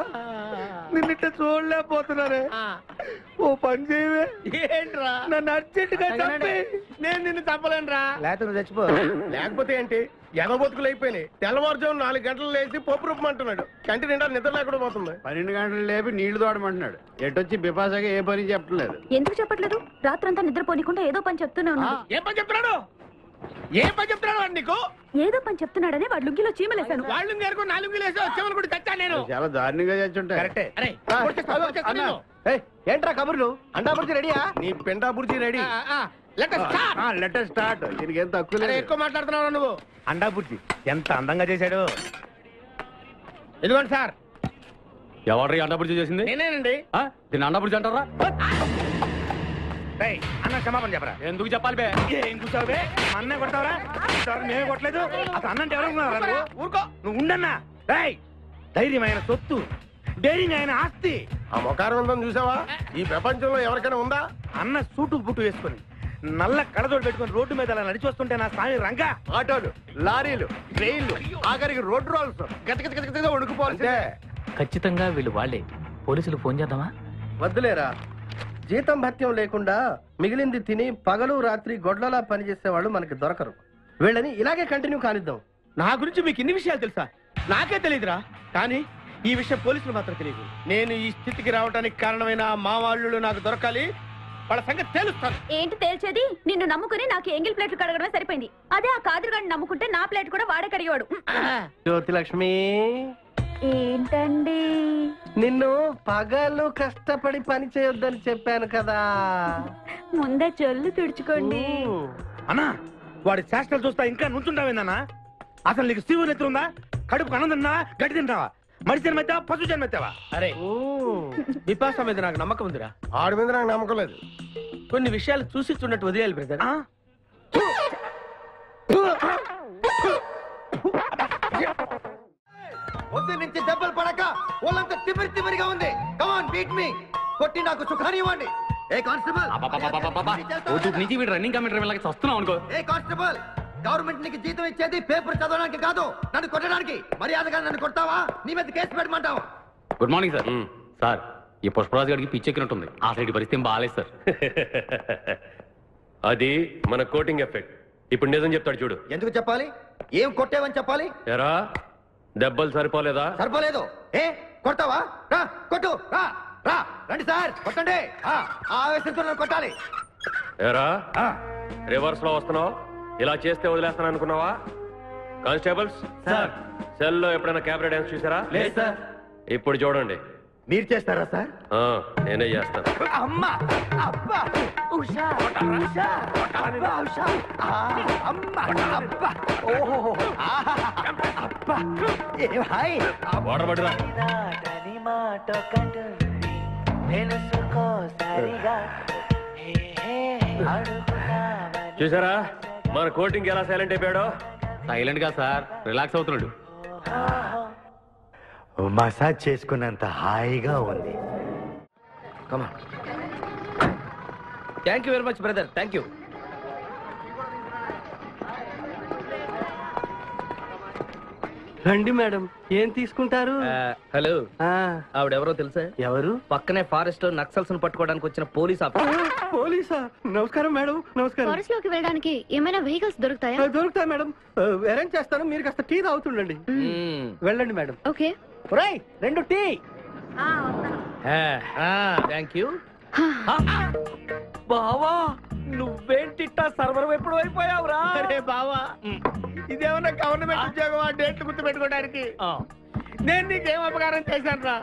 నిన్నిట్ట చూడలేకపోతున్నానే. ఓ పని చేయవే. ఏంట్రా? నన్ను అర్జెంట్ గా చంపి. నేను నిన్ను చంపలేనురా. లేకపోతే నువ్వు చచ్చిపో. లేకపోతే ఏంటి, ఎగబొతుకులు అయిపోయినాయి. తెల్లవారుజాము 4 గంటలు లేచి పప్పు రూపమంటున్నాడు. కంటి నిండా నిద్ర లేకుండా పోతుంది. 12 గంటలు లేపి నీళ్లు తోడమంటున్నాడు. ఎటొచ్చి బిపాసగా ఏ పని చెప్పట్లేదు. ఎందుకు చెప్పట్లేదు? రాత్రంతా నిద్రపోనికుండా ఏదో పని చెప్తూనే ఉన్నాడు. ఏం పని చెప్తున్నాడు? ఏం పని చెప్తున్నాడు వాడు నీకు? ఏదో పని చెప్తున్నాడని వాడు లుంగిలో చీమలేశాను. వాళ్ళు నేర్కొని 4 లుంగిలేసి వచ్చేవాళ్ళు కూడా చచ్చా నేను. చాలా దారుణంగా చచ్చుంటాయి. కరెక్టే. ఏంట్రా కబుర్లు? అండా బుర్జీ రెడీయా? నీ పెండా బుర్జీ రెడీ. Letter start. దీనికి ఏం తక్కువ లేదు. ఎక్కువ మాట్లాడుతున్నావు నువ్వు. అండా బుర్జీ ఎంత అందంగా చేశాడు. ఇదిగోండి సార్. ఎవరు అండాపురి చేసింది? నేనేనండి. దీన్ని అండాపురి అంటారా? అన్న క్షమాపణ చెప్పరా. ఎందుకు చెప్పాలి బే? ఏం కూర్చోవు బే? అన్నే కొడతావరా? మేమే కొట్టలేదు. అసలు అన్నంటే ఎవరు ఊరుకో. నువ్వు ఉండన్నా. ధైర్యమైన సొత్తు, డైరింగ్ అయిన ఆస్తి. ఆ మొకారం ఉందని చూసావా? ఈ ప్రపంచంలో ఎవరికైనా ఉందా? అన్న సూటు బుట్టు వేసుకొని నల్ల కళ్ళజోడు పెట్టుకుని రోడ్డు మీద అలా నడిచి వస్తుంటే నా స్వామి రంగా. ఆటోలు, లారీలు, ట్రైన్లు, ఆఖరికి రోడ్డు రోల్స్ గతగతగతగా వణుకుపోవాల్సిందే. ఖచ్చితంగా వీళ్ళు వాళ్ళే. పోలీసులు ఫోన్ చేద్దామా? వద్దులేరా. జీతం భత్యం లేకుండా మిగిలింది తిని పగలు రాత్రి గొడ్లలా పనిచేసేవాళ్ళు మనకి దొరకరు. వీళ్ళని ఇలాగే కంటిన్యూ కానిద్దాం. నా గురించి మీకు ఇన్ని విషయాలు తెలుసా? నాకే తెలియదురా. కానీ ఈ విషయం పోలీసులు మాత్రం తెలియదు. నేను ఈ స్థితికి రావడానికి కారణమైన మా వాళ్ళు నాకు దొరకాలి. వాళ్ళ సంగతి తెలుస్తాను. ఏంటి తేల్చేది? నిన్ను నమ్ముకుని నాకు ఎంగిల్ ప్లేట్లు కడగడమే సరిపోయింది. అదే ఆ కాదురుగాడిని నమ్ముకుంటే నా ప్లేట్ కూడా వాడే కడిగేవాడు. జ్యోతిలక్ష్మి, ఏంటండి? నిన్ను పగలు కష్టపడి పని చేయొద్దని చెప్పాను కదా. ముందే చొల్లు తుడుచుకోండి. అన్నా, వాడి చేష్టలు చూస్తా ఇంకా నుంచుంటావేందన్నా? అసలు నీకు శివుని ఎత్తు ఉందా? కడుపుకు అన్నం తిన్నావా? గడ్డి తింటావా? మడి జన్మెత్తావా? పశు జన్మెత్తావా? అరే విపాస మీద నాకు నమ్మకం ఉందిరా. ఆడి మీద నాకు నమ్మకం లేదు. కొన్ని విషయాలు చూసి చూడట్టు వదిలేయాలి బ్రదర్. పొద్దు నుంచి దెబ్బలు పడక వాళ్ళంతా తిమిరిగా ఉంది. కమాన్ బీట్ మీ. కొట్టి నాకు సుఖాన్ని ఇవ్వండి. ఏ కానిస్టేబుల్, నుంచి వీడు రన్నింగ్ కమిటర్ వెళ్ళక వస్తున్నావు అనుకో. ఏ కానిస్టేబుల్, గవర్నమెంట్ నీకు జీతం ఇచ్చేది పేపర్ చదవడానికి కాదు, నన్ను కొట్టడానికి. మర్యాదగా నన్ను కొడతావా? నీ మీద కేసు పెట్టమంటావా? Good morning sir. సార్, ఈ పుష్పరాజు గారికి పిచ్చెక్కినట్టుంది. ఆ సైడ్ పరిస్థితి ఏం బాగాలేదు సార్. అది మన కోటింగ్ ఎఫెక్ట్. ఇప్పుడు నిజం చెప్తాడు చూడు. ఎందుకు చెప్పాలి? ఏం కొట్టేవని చెప్పాలి? ఎరా దెబ్బలు సరిపోలేదా? సరిపోలేదు. ఏ కొడతావా? రా కొట్టు. రా రా రండి సార్, కొట్టండి. ఆవేశంతో నన్ను కొట్టాలి. ఎరా రివర్స్ లో వస్తున్నావు? ఇలా చేస్తే వదిలేస్తాను అనుకున్నావా? కానిస్టేబుల్స్ సార్, సెల్లో ఎప్పుడైనా క్యాబరే డాన్స్ చూసారా? లేదు సార్. ఇప్పుడు చూడండి. మీరు చేస్తారా సార్? నేనే చేస్తాను. అమ్మా, అబ్బా, ఉషా, ఉషా, అబ్బా, ఉషా, అమ్మా, అబ్బా, ఓహో, అబ్బా, ఏ హాయ్. వాటర్ పట్టురా. చూసారా మన కోటింగ్ ఎలా సైలెంట్ అయిపోయాడో? సైలెంట్ గా సార్, రిలాక్స్ అవుతున్నాడు. మసాజ్ చేసుకున్నంత హాయిగా ఉంది. Thank you very much brother. Thank you. రండి మేడం, ఏం తీసుకుంటారు? హలో, ఆవిడెవరో తెలుసా? ఎవరు? పక్కనే ఫారెస్ట్ లో నక్సల్స్ పట్టుకోవడానికి వచ్చిన పోలీస్ ఆఫీసర్. పోలీసా? నమస్కారం మేడం. నమస్కారం. ఫారెస్ట్ లోకి వెళ్ళడానికి ఏమైనా వెహికల్స్ దొరుకుతాయా? దొరుకుతాయి మేడం. అరేంజ్ చేస్తాను, మీరు కాస్త టీ తాగుతుండండి. వెళ్ళండి madam. Okay. 2 tea. Thank you. బావా, నువ్వేంటిట్టా సర్వర్ ఎప్పుడు అయిపోయావురా? అరే బావా, ఇదేమన్నా గవర్నమెంట్ ఉద్యోగం? డేట్లు గుర్తు పెట్టుకోవడానికి నేను నీకేం అపకారం చేశాను రా?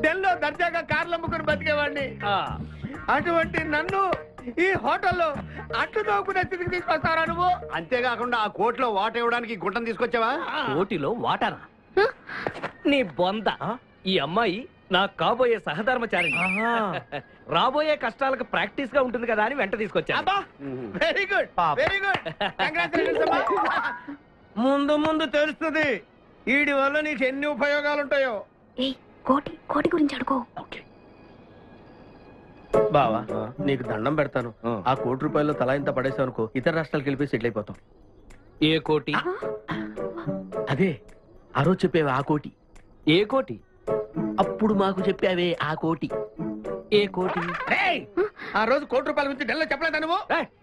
ఢిల్లీలో దర్జాగా కార్లు అమ్ముకుని బతికేవాడిని. అటువంటి నన్ను ఈ హోటల్లో అట్లు తోకునే స్థితికి తీసుకొస్తారా నువ్వు? అంతేకాకుండా ఆ కోర్టులో వాట ఇవ్వడానికి గుంటను తీసుకొచ్చావా? కోటిలో వాటానా? నీ బొంద. ఈ అమ్మాయి నా కాబోయే సహధర్మచారి. రాబోయే కష్టాలకు ప్రాక్టీస్ గా ఉంటుంది కదా అని వెంట తీసుకొచ్చా. Very good, very good. ముందు ముందు తెలుస్తుంది వీడి వల్ల నీకు ఎన్ని ఉపయోగాలు ఉంటాయో. కోటి గురించి అడుకో. బావా, నీకు దండం పెడతాను. ఆ ₹1 తలా ఇంత పడేసావు అనుకో, ఇతర రాష్ట్రాలకు వెళ్ళిపోయి సెటిల్ అయిపోతాం. ఏ కోటి? అదే ఆ రోజు చెప్పేవే ఆ కోటి. ఏ కోటి? అప్పుడు మాకు చెప్పావే ఆ కోటి. ఏ కోటి? ఆ రోజు ₹1 గురించి ఢిల్లీలో చెప్పలేదా నువ్వు?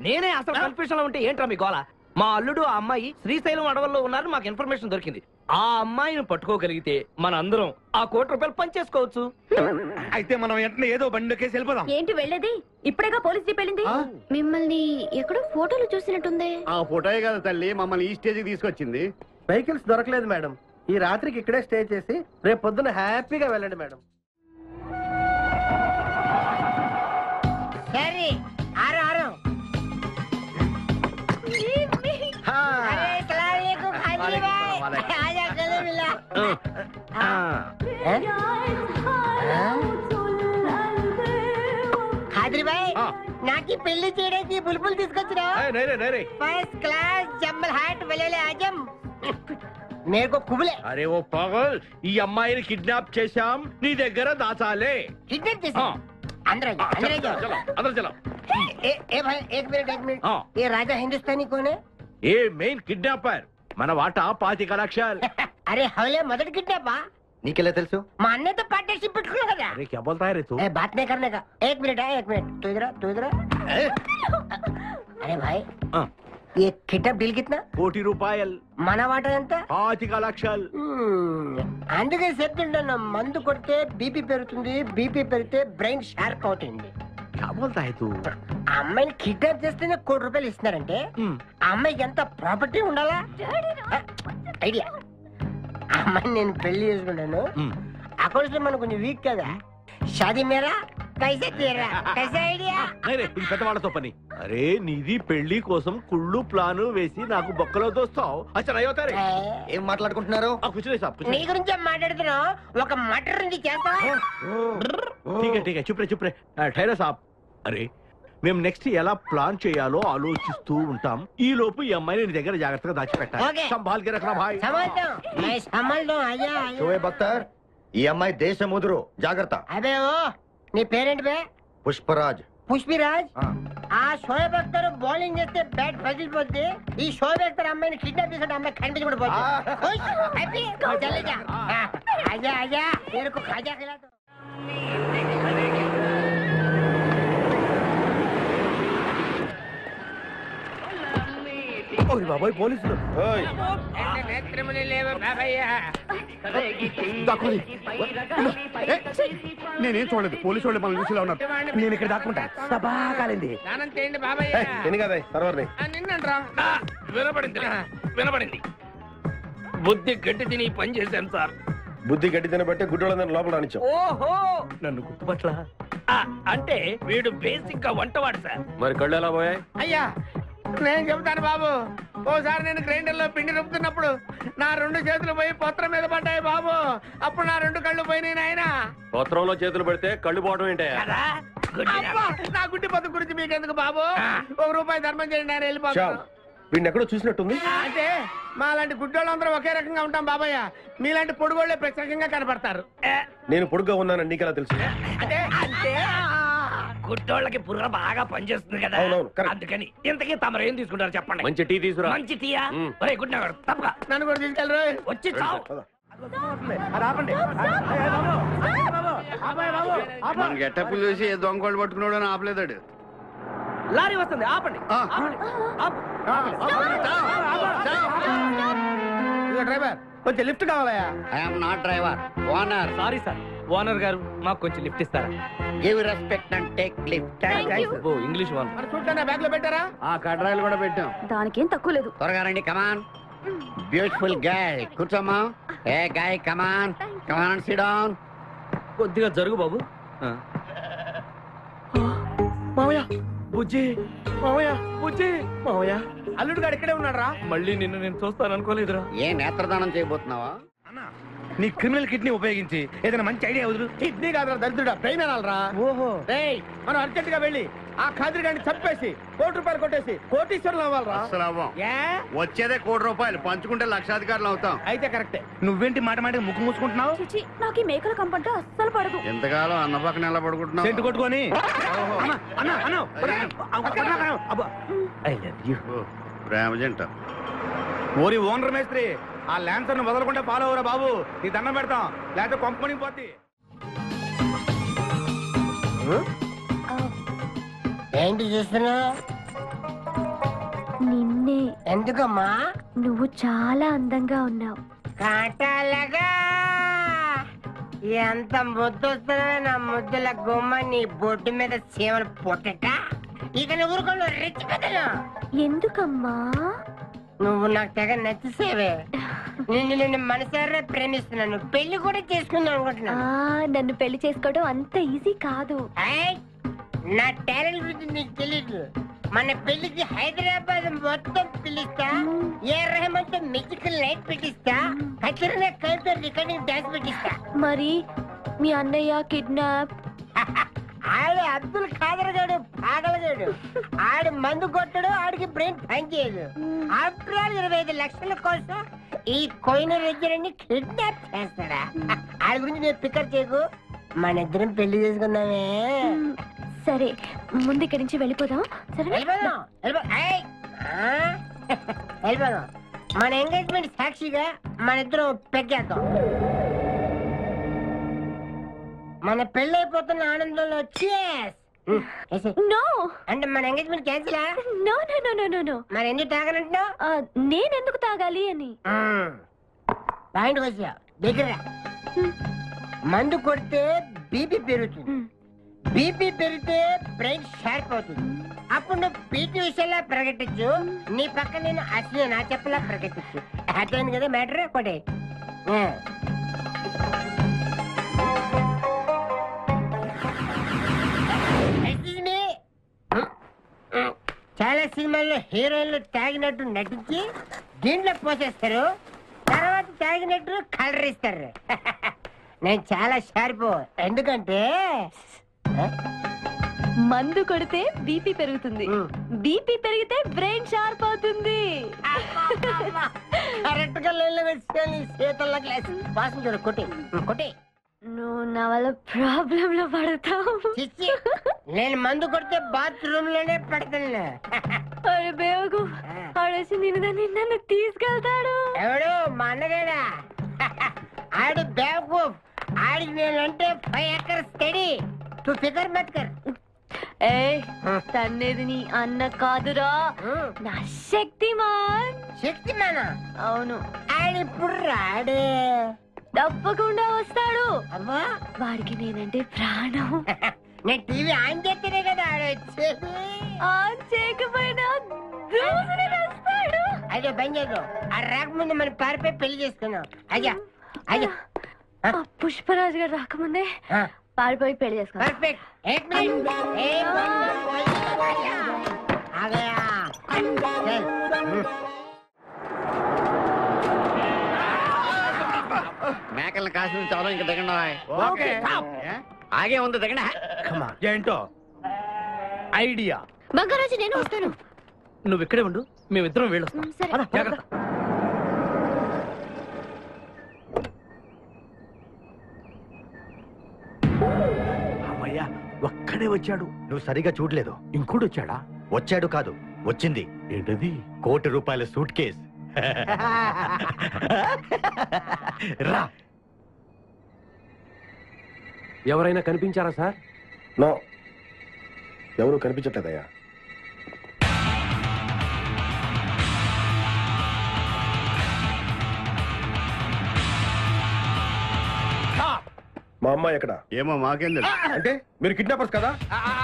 నేనే అసలు కన్ఫ్యూషన్ లో ఉంటే ఏంట్రా మీ గోల? మా అల్లుడు ఆ అమ్మాయి శ్రీశైలం అడవుల్లో ఉన్నారు, మాకు ఇన్ఫర్మేషన్ దొరికింది. ఆ అమ్మాయిని పట్టుకోగలిగితే మన అందరం ఆ ₹1 పనిచేసుకోవచ్చు. అయితే మనం వెంటనే ఏదో బండికేసి వెళ్ళిపోదాం. ఏంటి వెళ్ళేది? ఇప్పుడేగా పోలీస్ జీప్ వెళ్ళింది. మిమ్మల్ని ఎక్కడో ఫోటోలు చూసినట్టుంది. ఆ ఫోటోయే కదా తల్లి మమ్మల్ని ఈ స్టేజ్కి తీసుకొచ్చింది. వెహికల్స్ దొరకలేదు మేడం. ఈ రాత్రికి ఇక్కడే స్టే చేసి రేపు పొద్దున హ్యాపీగా వెళ్ళండి మేడం. ఖాద్రిబాయ్ నాకు పెళ్లి చేయడానికి బుల్బుల్ తీసుకొచ్చినా ఫస్ట్ క్లాస్ జంబల్ హాట్ వలేలే ఆజం మేరకు కుబులే. అరే ఓ పాగల్, ఈ అమ్మాయిని కిడ్నాప్ చేశాం, నీ దగ్గర దాచాలే. కిడ్నాప్ చేశాం? अंदर चलो. ए भाई एक मिनट ये राजा हिंदुस्तानी कौन है? ये मेन किडनैपर మన వాటా 25 లక్షలు. अरे हवले मदद किडनैप నీకెలా తెలుసు? మా అన్నతో పార్ట్నర్షిప్ పెట్టుకున్నా కదా. अरे क्या बोलता है रे तू? बात नहीं करने का. एक मिनट तू इधर अरे भाई ये किडनैप डील कितना? 1 రూపాయలు. మన వాటా ఎంత? 25 లక్షలు. అందుకే చెప్తుంటాను, మందు కొడితే బీపీ పెరుగుతుంది, బీపీ పెరిగితే బ్రెయిన్ షార్ప్ అవుతుంది. क्या बोलता है तू? అమ్మాయిని కిడ్నాప్ చేస్తేనే ₹1 కోటి ఇస్తున్నారంటే ఆ అమ్మాయికి ఎంత ప్రాపర్టీ ఉండాలా? ఐడియా, అమ్మాయిని నేను పెళ్లి చేసుకున్నాను, అకౌంట్స్ లో మనం కొంచెం వీక్ కదా. షాదీ మేరా కైసే తీరా కైసే ఐడియా? ఇది పెద్దవాళ్ళతో పని. అరే నీది పెళ్లి కోసం కుళ్ళు ప్లాను వేసి నాకు బొక్కలో దోస్తావు. అచ్చరే ఏం మాట్లాడుకుంటున్నారు? నీ గురించే మాట్లాడుతున్నావు. ఒక మటర్ నుంచి చేస్తావా? ఠీకే చుప్రే ఠైరా సాబ్. అరే మేము నెక్స్ట్ ఎలా ప్లాన్ చేయాలో ఆలోచిస్తూ ఉంటాం. ఈ లోపు ఈ అమ్మాయిని నీ దగ్గర జాగ్రత్తగా దాచిపెట్టాలి. సంభాల్కే రఖనా భాయ్. షోయబ్ అఖ్తర్, ఈ అమ్మాయి దేశముదురు, జాగ్రత్త. అదే ఓ నీ పేరేంటి బే? పుష్పరాజ్. పుష్పిరాజ్? ఆ షోయబ్ అఖ్తర్ బౌలింగ్ చేస్తే బ్యాట్ పగిలిపోద్ది. ఈ షోయబ్ అఖ్తర్ అమ్మాయిని కిడ్నాప్ చేసే అమ్మాయి కనిపించకుండా పోతుంది. ఆజా ఆజా మేరకు ఖాజా ఖిలా. బాబాయ్ పోలీసులు. నేనేం చూడలేదు, పోలీసు వాళ్ళు మనం చూసిలా ఉన్నారు. నేను ఇక్కడ దాక్కుంటా. సభా కాలింది. వినపడింది. బుద్ధి గట్టి తిని పని చేశాను సార్. బుద్ధి గట్టి తినబట్టే గుడ్డోళ్ళందరూ లోపల రానిచ్చాం. ఓహో, నన్ను గుర్తుపట్ల. అంటే వీడు బేసిక్ గా వంటవాడు సార్. మరి కళ్ళు ఎలా పోయాయి? అయ్యా నేను చెబుతాను బాబు. ఓసారి నేను గ్రైండర్ లో పిండి రుబ్బుతున్నప్పుడు నా 2 చేతులు పోయి పత్రం మీద పడ్డాయి బాబు. అప్పుడు నా 2 కళ్ళు పోయినాయి నాయన. పత్రంలో చేతులు పెడితే కళ్ళు పోవడం ఏంటే? నా గుడ్డి పత్రం గురించి మీకెందుకు బాబు? ₹1 ధర్మం చేయండి, నేను వెళ్ళిపోతాను. వీడిని ఎక్కడో చూసినట్టుంది. అంటే మా లాంటి గుడ్డోళ్ళందరూ ఒకే రకంగా ఉంటాం బాబయ్య. మీలాంటి పొడుగోళ్లే ప్రత్యేకంగా కనపడతారు. నేను పొడుగ్గా ఉన్నానని నీకెలా తెలుసు? అంటే గుడ్డోళ్ళకి బుర్ర బాగా పనిచేస్తుంది కదా, అందుకని. ఇంతకీ తమరు ఏం తీసుకుంటారు చెప్పండి. మంచి టీ తీసుకురా. మంచి టీయా? ఒరే గుడ్ నగర్ తప్పగా నన్ను కూడా తీసుకెళ్ళరు. వచ్చి చావు. మన గెట్టప్పులు చూసి ఏ దొంగోళ్ళు పట్టుకున్నాడు అని ఆపలేదాడు. లారీ వస్తుంది, ఆపండి. డ్రైవర్ కొంచెం లిఫ్ట్ కావాలయా? I'm not driver, owner. Sorry sir, owner garu మాకు కొంచెం లిఫ్ట్ ఇస్తారా? Give respect and take lift. Oh English one. మరి చూడండి, బ్యాగ్ లో పెట్టారా? కడ్రాయిలు కూడా పెట్టాం. దానికేం తక్కువ లేదు. త్వరగా రండి, కమాన్. బ్యూటిఫుల్ గర్ల్, కూర్చోమ్మా. ఏ గాయ్, కమాన్ కమాన్, సిట్ డౌన్. కొద్దిగా జరుగు బాబు. మావయ్య బుజ్జి, మావయ్య బుజ్జి, మావయ్య అల్లుడు గారు ఇక్కడే ఉన్నాడు రా. మళ్ళీ నిన్ను నేను చూస్తాను అనుకోలేదురా. ఏ నేత్రదానం చేయబోతున్నావా? నీ క్రిమినల్ కిడ్నీ ఉపయోగించి ఏదైనా మంచి ఐడియా వదులు. కిడ్నీ కాదురా దరిద్రుడా, బ్రెయిన్ అనాలరా. ఓహో, మనం అర్జెంట్ గా వెళ్ళి ఆ ఖాద్రి గారిని చంపేసి ₹1 కొట్టేసి కోటీశ్వరులు అవ్వాలరా. అసలు అవ్వం. వచ్చేదే ₹1 పంచుకుంటే లక్షాధికారులు అవుతాం. అయితే కరెక్టే. నువ్వేంటి మాట మాట ముక్కు మూసుకుంటున్నావు? నాకు ఈ మేకల కంపంటే అస్సలు పడదు. ఎంతకాలం అన్న పక్కన ఎలా పడుకుంటున్నావు? సెంటు కొట్టుకొని. ప్రేమ జంట. ఓరి ఓనర్ మేస్త్రి, ఆ ల్యాన్సర్ ను వదలకుండా ఫాలో అవరా బాబు. నీ దండం పెడతాం, లేకపోతే కొంపని పోద్ది. ఏంటి చూస్తున్నా? నిన్నే. ఎందుకమ్మా? నువ్వు చాలా అందంగా ఉన్నావు. కాటాలగా ఎంత ముద్దు వస్తున్నా నా ముద్దుల గుమ్మ, నీ బొడ్డు మీద చీమలు పొట్టట. ఇక నువ్వు ఊరుకోను, రెచ్చి పెద్దను. ఎందుకమ్మా? నువ్వు నాకు తెగ నచ్చేసేవే. నిన్ను మనసారా ప్రేమిస్తున్నాను, పెళ్లి కూడా చేసుకుందాం అనుకుంటున్నా. నన్ను పెళ్లి చేసుకోవడం అంత ఈజీ కాదు. నా టాలెంట్ గురించి నీకు తెలియదు. మన పెళ్లికి హైదరాబాద్ మొత్తం పిలిస్తా, ఏ రెహమాన్ తో మ్యూజికల్ నైట్ పెట్టిస్తా, ఖచ్చితంగా కవితో రికార్డింగ్ డాన్స్ పెట్టిస్తా. మరి మీ అన్నయ్య కిడ్నాప్? ఆడు అబ్దుల్ ఖాదర్ గాడు పాగలగాడు. ఆడు మందు కొట్టడు, ఆడికి బ్రెయిన్ పని చేయదు. ఆఫ్టర్ ఆల్ 25 లక్షల కోసం ఈ కోయిన రెడ్డిని కిడ్నాప్ చేస్తాడా? ఆడి గురించి నేను ఫికర్ చేయకు, మన ఇద్దరం పెళ్లి చేసుకుందామే. సరే ముందు ఇక్కడి నుంచి వెళ్ళిపోదాం. సరే వెళ్ళిపోదాం. మన ఎంగేజ్మెంట్ సాక్షిగా మన ఇద్దరం పెగ్గేద్దాం. మన పెళ్ళైపోతున్న ఆనందంలో నో అంటే మన engagement cancel. No no no no no no. మరి ఎందుకు తాగనంటున్నావు? నేనెందుకు తాగాలి అని. పాయింట్ వచ్చా దగ్గర. మందు కొడితే బీపీ పెరుగుతుంది, బీపీ పెరిగితే బ్రెయిన్ షార్ప్ అవుతుంది. అప్పుడు నువ్వు పీటీ విషయంలో ప్రకటించు, నీ పక్క నేను అసలు నా చెప్పలా ప్రకటించు. అర్థమైంది కదా మ్యాటర్? ఒకటి చాలా సినిమాల్లో హీరోయిన్లు తాగినట్టు నటించి దీంట్లో పోసేస్తారు, తర్వాత తాగినట్టు కలర్ ఇస్తారు. నేను చాలా షార్ప్. ఎందుకంటే మందు కొడితే బీపీ పెరుగుతుంది, బీపీ పెరిగితే బ్రెయిన్ షార్ప్ అవుతుంది. కరెక్ట్ గా లైన్లో వచ్చి చేతుల్లో గ్లాస్ వాసన చూడు. కొట్టి కొట్టి. నువ్వు నా వల్ల ప్రాబ్లం లో పడతావు. నేను మందు కొడితే బాత్రూమ్ లోనే పడతాను. అరే బేవకు ఆడేసి నిన్ను తీసుకెళ్తాడు. ఎవడు? మా అన్నగాడా? ఆడు బేవకు. ఆడికి నేనంటే 5 acres స్టడీ. తు ఫికర్ మత్ కర్. ఏ తన్నేది నీ అన్న కాదురా, నా శక్తిమాన్. శక్తిమానా? అవును. ఆడిప్పుడు రాడే. తప్పకుండా వస్తాడు. అమ్మా వాడికి నేనంటే ప్రాణం. నేను టీవీ ఆన్ చేస్తేనే కదా ఆడ వచ్చేది. ఆన్ చేయకపోయినా దూసుని వస్తాడు. అదే పని చేద్దాం. ఆ రాకముందు మనం పారిపోయి పెళ్లి చేసుకున్నాం. అయ్యా అయ్యా పుష్పరాజు గారు రాకముందే పారిపోయి పెళ్లి చేసుకున్నాం. పర్ఫెక్ట్. మేకల్ని కాసిన చాలా ఇంకా దిగండి. ఆగే ఉంది దిగండి. ఏంటో ఐడియా. బంగారాజు నేను వస్తాను. నువ్వు ఇక్కడే ఉండు, మేమిద్దరం వెళ్ళొస్తాం. జాగ్రత్త. అమ్మయ్యా ఒక్కడే వచ్చాడు. నువ్వు సరిగా చూడలేదు. ఇంకోటి వచ్చాడా? వచ్చాడు కాదు, వచ్చింది. ఏంటది? ₹1 కోటి సూట్ కేస్. రా. ఎవరైనా కనిపించారా సార్? నో, ఎవరు కనిపించట్లేదయ్యా. మా అమ్మాయి ఎక్కడ? ఏమో మాకేం తెలుసు. అంటే మీరు కిడ్నాపర్స్ కదా?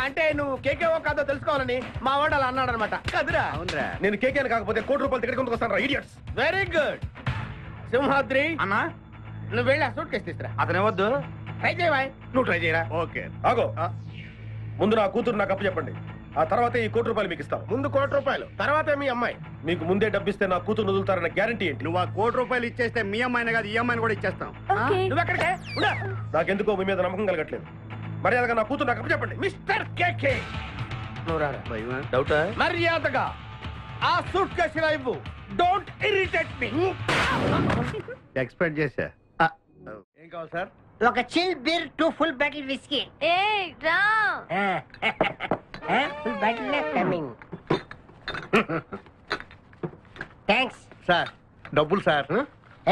అంటే నువ్వు కేకేవో కాదో తెలుసుకోవాలని మా వాడు అలా అన్నాడు అనమాట. కదురా? అవునరా. నేను కేకేని కాకపోతే ₹1 టికెట్ కొందుకు వస్తాను. ఇడియట్స్. Very good. సింహాద్రి అన్నా, నువ్వు వెళ్ళి ఆ సూట్ కేసు తీసుకురా. అతనే వద్దు. ట్రై చేయవా? నువ్వు ట్రై చేయరా. ఓకే. ఆగో. ముందు నా కూతురు నాకు అప్పు చెప్పండి, ఆ తర్వాత ఈ ₹1 మీకు ఇస్తాను. ముందు ₹1, తర్వాత మీ అమ్మాయి. మీకు ముందే డబ్బిస్తే నా కూతురు వదులుతారన్న గ్యారంటీ ఏంటి? నువ్వు ఆ ₹1 ఇచ్చేస్తే మీ అమ్మాయిని కాదు ఈ అమ్మాయిని కూడా ఇచ్చేస్తాం. నువ్వు ఎక్కడికే? నాకెందుకో మీ మీద నమ్మకం కలగట్లేదు. మర్యాదగా నా కూతురు నాకు అప్పు చెప్పండి. మిస్టర్ కేకే, నువ్వు రారా. డౌటా? మర్యాదగా ఆ సూట్ కేసు ఇలా ఇవ్వు. Don't irritate me. ఎక్స్పెక్ట్ చేశా. ఏం కావాలి సార్? ఒక chill beer, 2 full bottle whiskey. ఏ రా. Full bottle coming. Thanks sir. డబ్బులు సార్.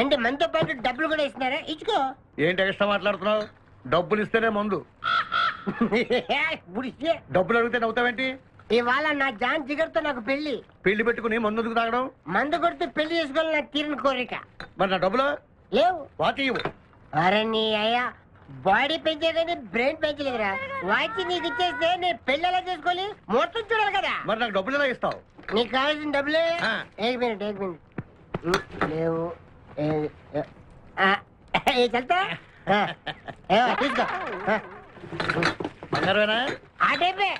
అంటే మనతో పాటు డబ్బులు కూడా ఇస్తున్నారా? ఇచ్చుకో. ఏంటి ఎక్స్ట్రా మాట్లాడుతున్నావు? డబ్బులు ఇస్తేనే మందు. డబ్బులు అడిగితే నవ్వుతావేంటి? ఇవాళ నా జాన్ జిగర్తో నాకు పెళ్లి. పెళ్లి పెట్టుకుని మందుకు తాగడం? మందు కొడితే పెళ్లి చేసుకోవాలి నా తీరిన కోరిక. మరి నా డబ్బులు లేవు. వాటి ఇవ్వు. అరే నీ అయ్యా బాడీ పెంచే కానీ బ్రెయిన్ పెంచలేదురా. వాచి నీకు ఇచ్చేస్తే నేను పెళ్లి ఎలా చేసుకోవాలి? మొత్తం చూడాలి కదా. మరి నాకు డబ్బులు ఎలా ఇస్తావు? నీకు కావాల్సిన డబ్బులే. ఏక్ మినిట్ లేవు. చల్తా తీసుకో. బంగారమేనా? ఆ టైపే.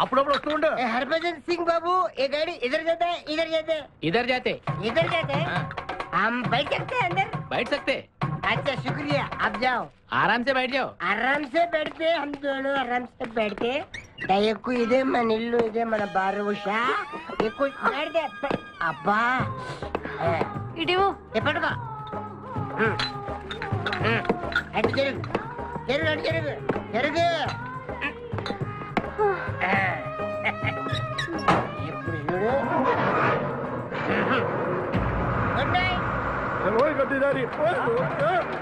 అప్పుడప్పుడు వస్తూ ఉండు. हरभजन सिंह बाबू ये गाड़ी इधर जाता है इधर जाते हैं इधर जाते हम बैठ सकते हैं अंदर बैठ सकते अच्छा शुक्रिया आप जाओ आराम से बैठ जाओ आराम से बैठते हम दोनों आराम से बैठते दयकु इधे मन इल्लू इधे मन बार उषा ये कुछ बैठ दे अब्बा ఇడివో ये पटका अट जरुग जरुग जरुग जरुग ఇప్పుడు చూడు గుడ్ నైట్ ఓయ్ గడ్డిదారి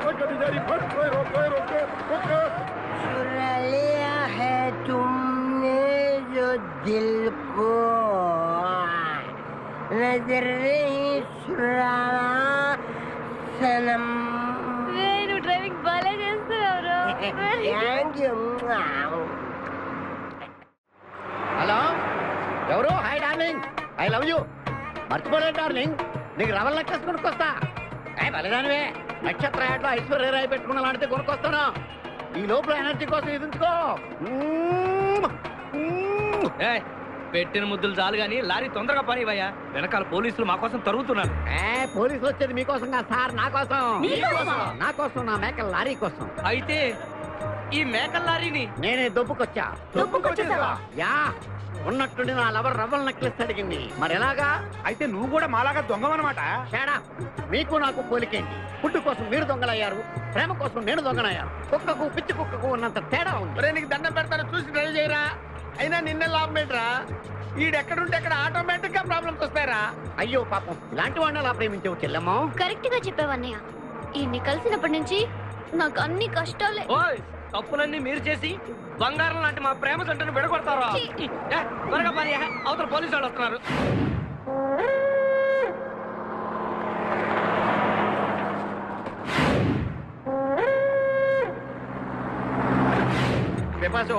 ఓయ్ గడ్డిదారి चुरा लिया है तुमने जो दिल को नजर नहीं चुराना सनम నువ్వు డ్రైవింగ్ బాగా చేస్తున్నావు थैंक यू హలో ఎవరు? Hi darling, I love you. మర్చిపోలేదు డార్లింగ్, నీకు రవల్ నెక్లెస్ కొనుక్కొస్తా. బలిదానివే, నక్షత్ర యాడ్లో ఐశ్వర్యరాయ్ పెట్టుకున్న లాంటిది కొనుక్కొస్తాను. ఈ లోపల ఎనర్జీ కోసం ఎదుర్కో. పెట్టిన ముద్దులు చాలు గాని లారీ తొందరగా పని ఇవ్వయ్యా. వెనకాల పోలీసులు మా కోసం తరుగుతున్నారు. పోలీసులు వచ్చేది మీకోసం కాదు సార్, నా కోసం. నా కోసం, నా మేకల లారీ కోసం. అయితే ఈ మేకల లారీని నేనే దొబ్బుకొచ్చా. యా, ఉన్నట్టుండి నా లవర్ రవ్వల్ నెక్లెస్ అడిగింది. మరి ఎలాగా? అయితే నువ్వు కూడా మాలాగా దొంగవన్నమాట. షేడా, మీకు నాకు పోలికేంటి? ఫుడ్ కోసం మీరు దొంగలయ్యారు, ప్రేమ కోసం నేను దొంగనయ్యాను. కుక్కకు పిచ్చి కుక్కకు ఉన్నంత తేడా ఉంది. నీకు దండం పెడతాను, చూసి డ్రైవ్ చేయరా. అయినా నిన్న లాభం ఏంట్రా? ఈడెక్కడుంటే అక్కడ ఆటోమేటిక్ గా ప్రాబ్లమ్స్ వస్తాయరా. అయ్యో పాపం, ఇలాంటి వాడిని అలా ప్రేమించవు చెల్లెమ్మా. కరెక్ట్ గా చెప్పావన్నయ్య. ఇన్ని కలిసినప్పటి నుంచి నాకు అన్ని కష్టాలే. తప్పులన్నీ మీరు చేసి బంగారం లాంటి మా ప్రేమ జంటను విడగొడతారా? త్వరగా పని, అవతల పోలీసు వాళ్ళు వస్తున్నారు.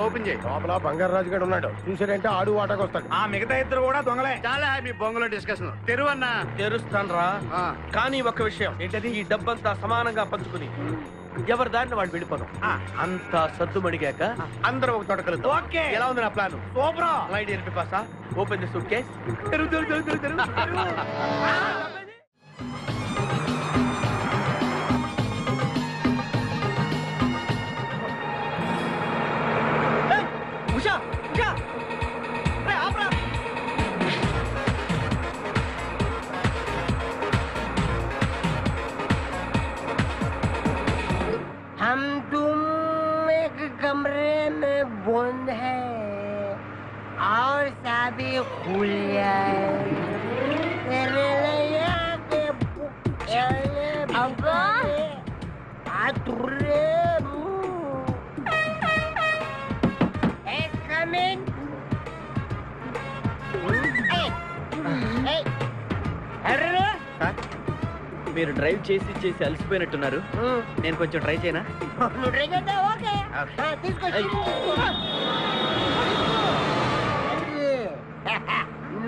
ఓపెన్ చేయి. లోపల బంగారు రాజు గారు ఉన్నాడు, చూసాడంటే ఆడు వాటకు వస్తాడు. ఆ మిగతా ఇద్దరు కూడా దొంగలే. చాలా మీ బొంగులో డిస్కషన్. తెరువన్నా తెరుస్తాను రా. కానీ ఒక విషయం ఏంటది? ఈ డబ్బంతా సమానంగా పంచుకుని ఎవరి దారిని వాళ్ళు వెళ్ళిపోదాం. అంతా సద్దుమడిగాక అందరూ ఒక తోట కలుద్దాం. ఓకే, ఎలా ఉంది నా ప్లాన్? సూపర్. రైట్ ఇయర్ Pipasa, open the suitcase. Usha, Usha, రే ఆపరా. हम तुम एक कमरे में बंद है और साबी खुल जाए तेरे लिए के अब्बा आतुरे మీరు డ్రైవ్ చేసి చేసి అలసిపోయినట్టున్నారు. నేను కొంచెం ట్రై చేయనా?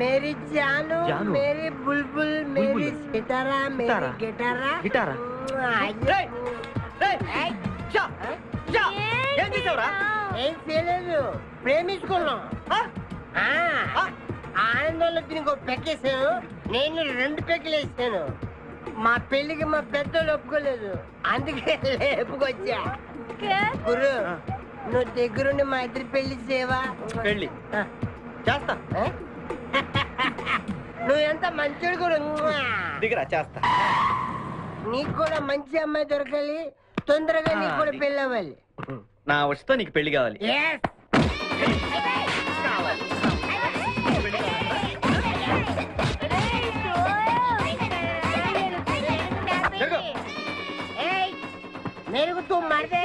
मेरी जानू, जानू? मेरी बुलबुल, मेरी सितारा, मेरी गिटारा గిటారా? ఏం చేసావురా? ఏం చేయలేదు, ప్రేమించుకున్నాం. ఆనందంలో దీనికి ఒక పెక్కేసాను, నేను 2 పెక్కలు వేసాను. మా పెళ్లికి మా పెద్దలు ఒప్పుకోలేదు, అందుకే లేపుకొచ్చా. గురు, నువ్వు దగ్గరుండి మా ఇద్దరు పెళ్లి చేయవా? పెళ్లి చేస్తా. నువ్వు ఎంత మంచోడు గురు. దిగరా, చేస్తా. నీకు కూడా మంచి అమ్మాయి దొరకాలి, తొందరగా నీకు కూడా పెళ్లి అవ్వాలి. నా వచ్చుతో నీకు పెళ్లి కావాలి. मेरे को तुम मार दे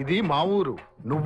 ఇది మా ఊరు. నువ్వు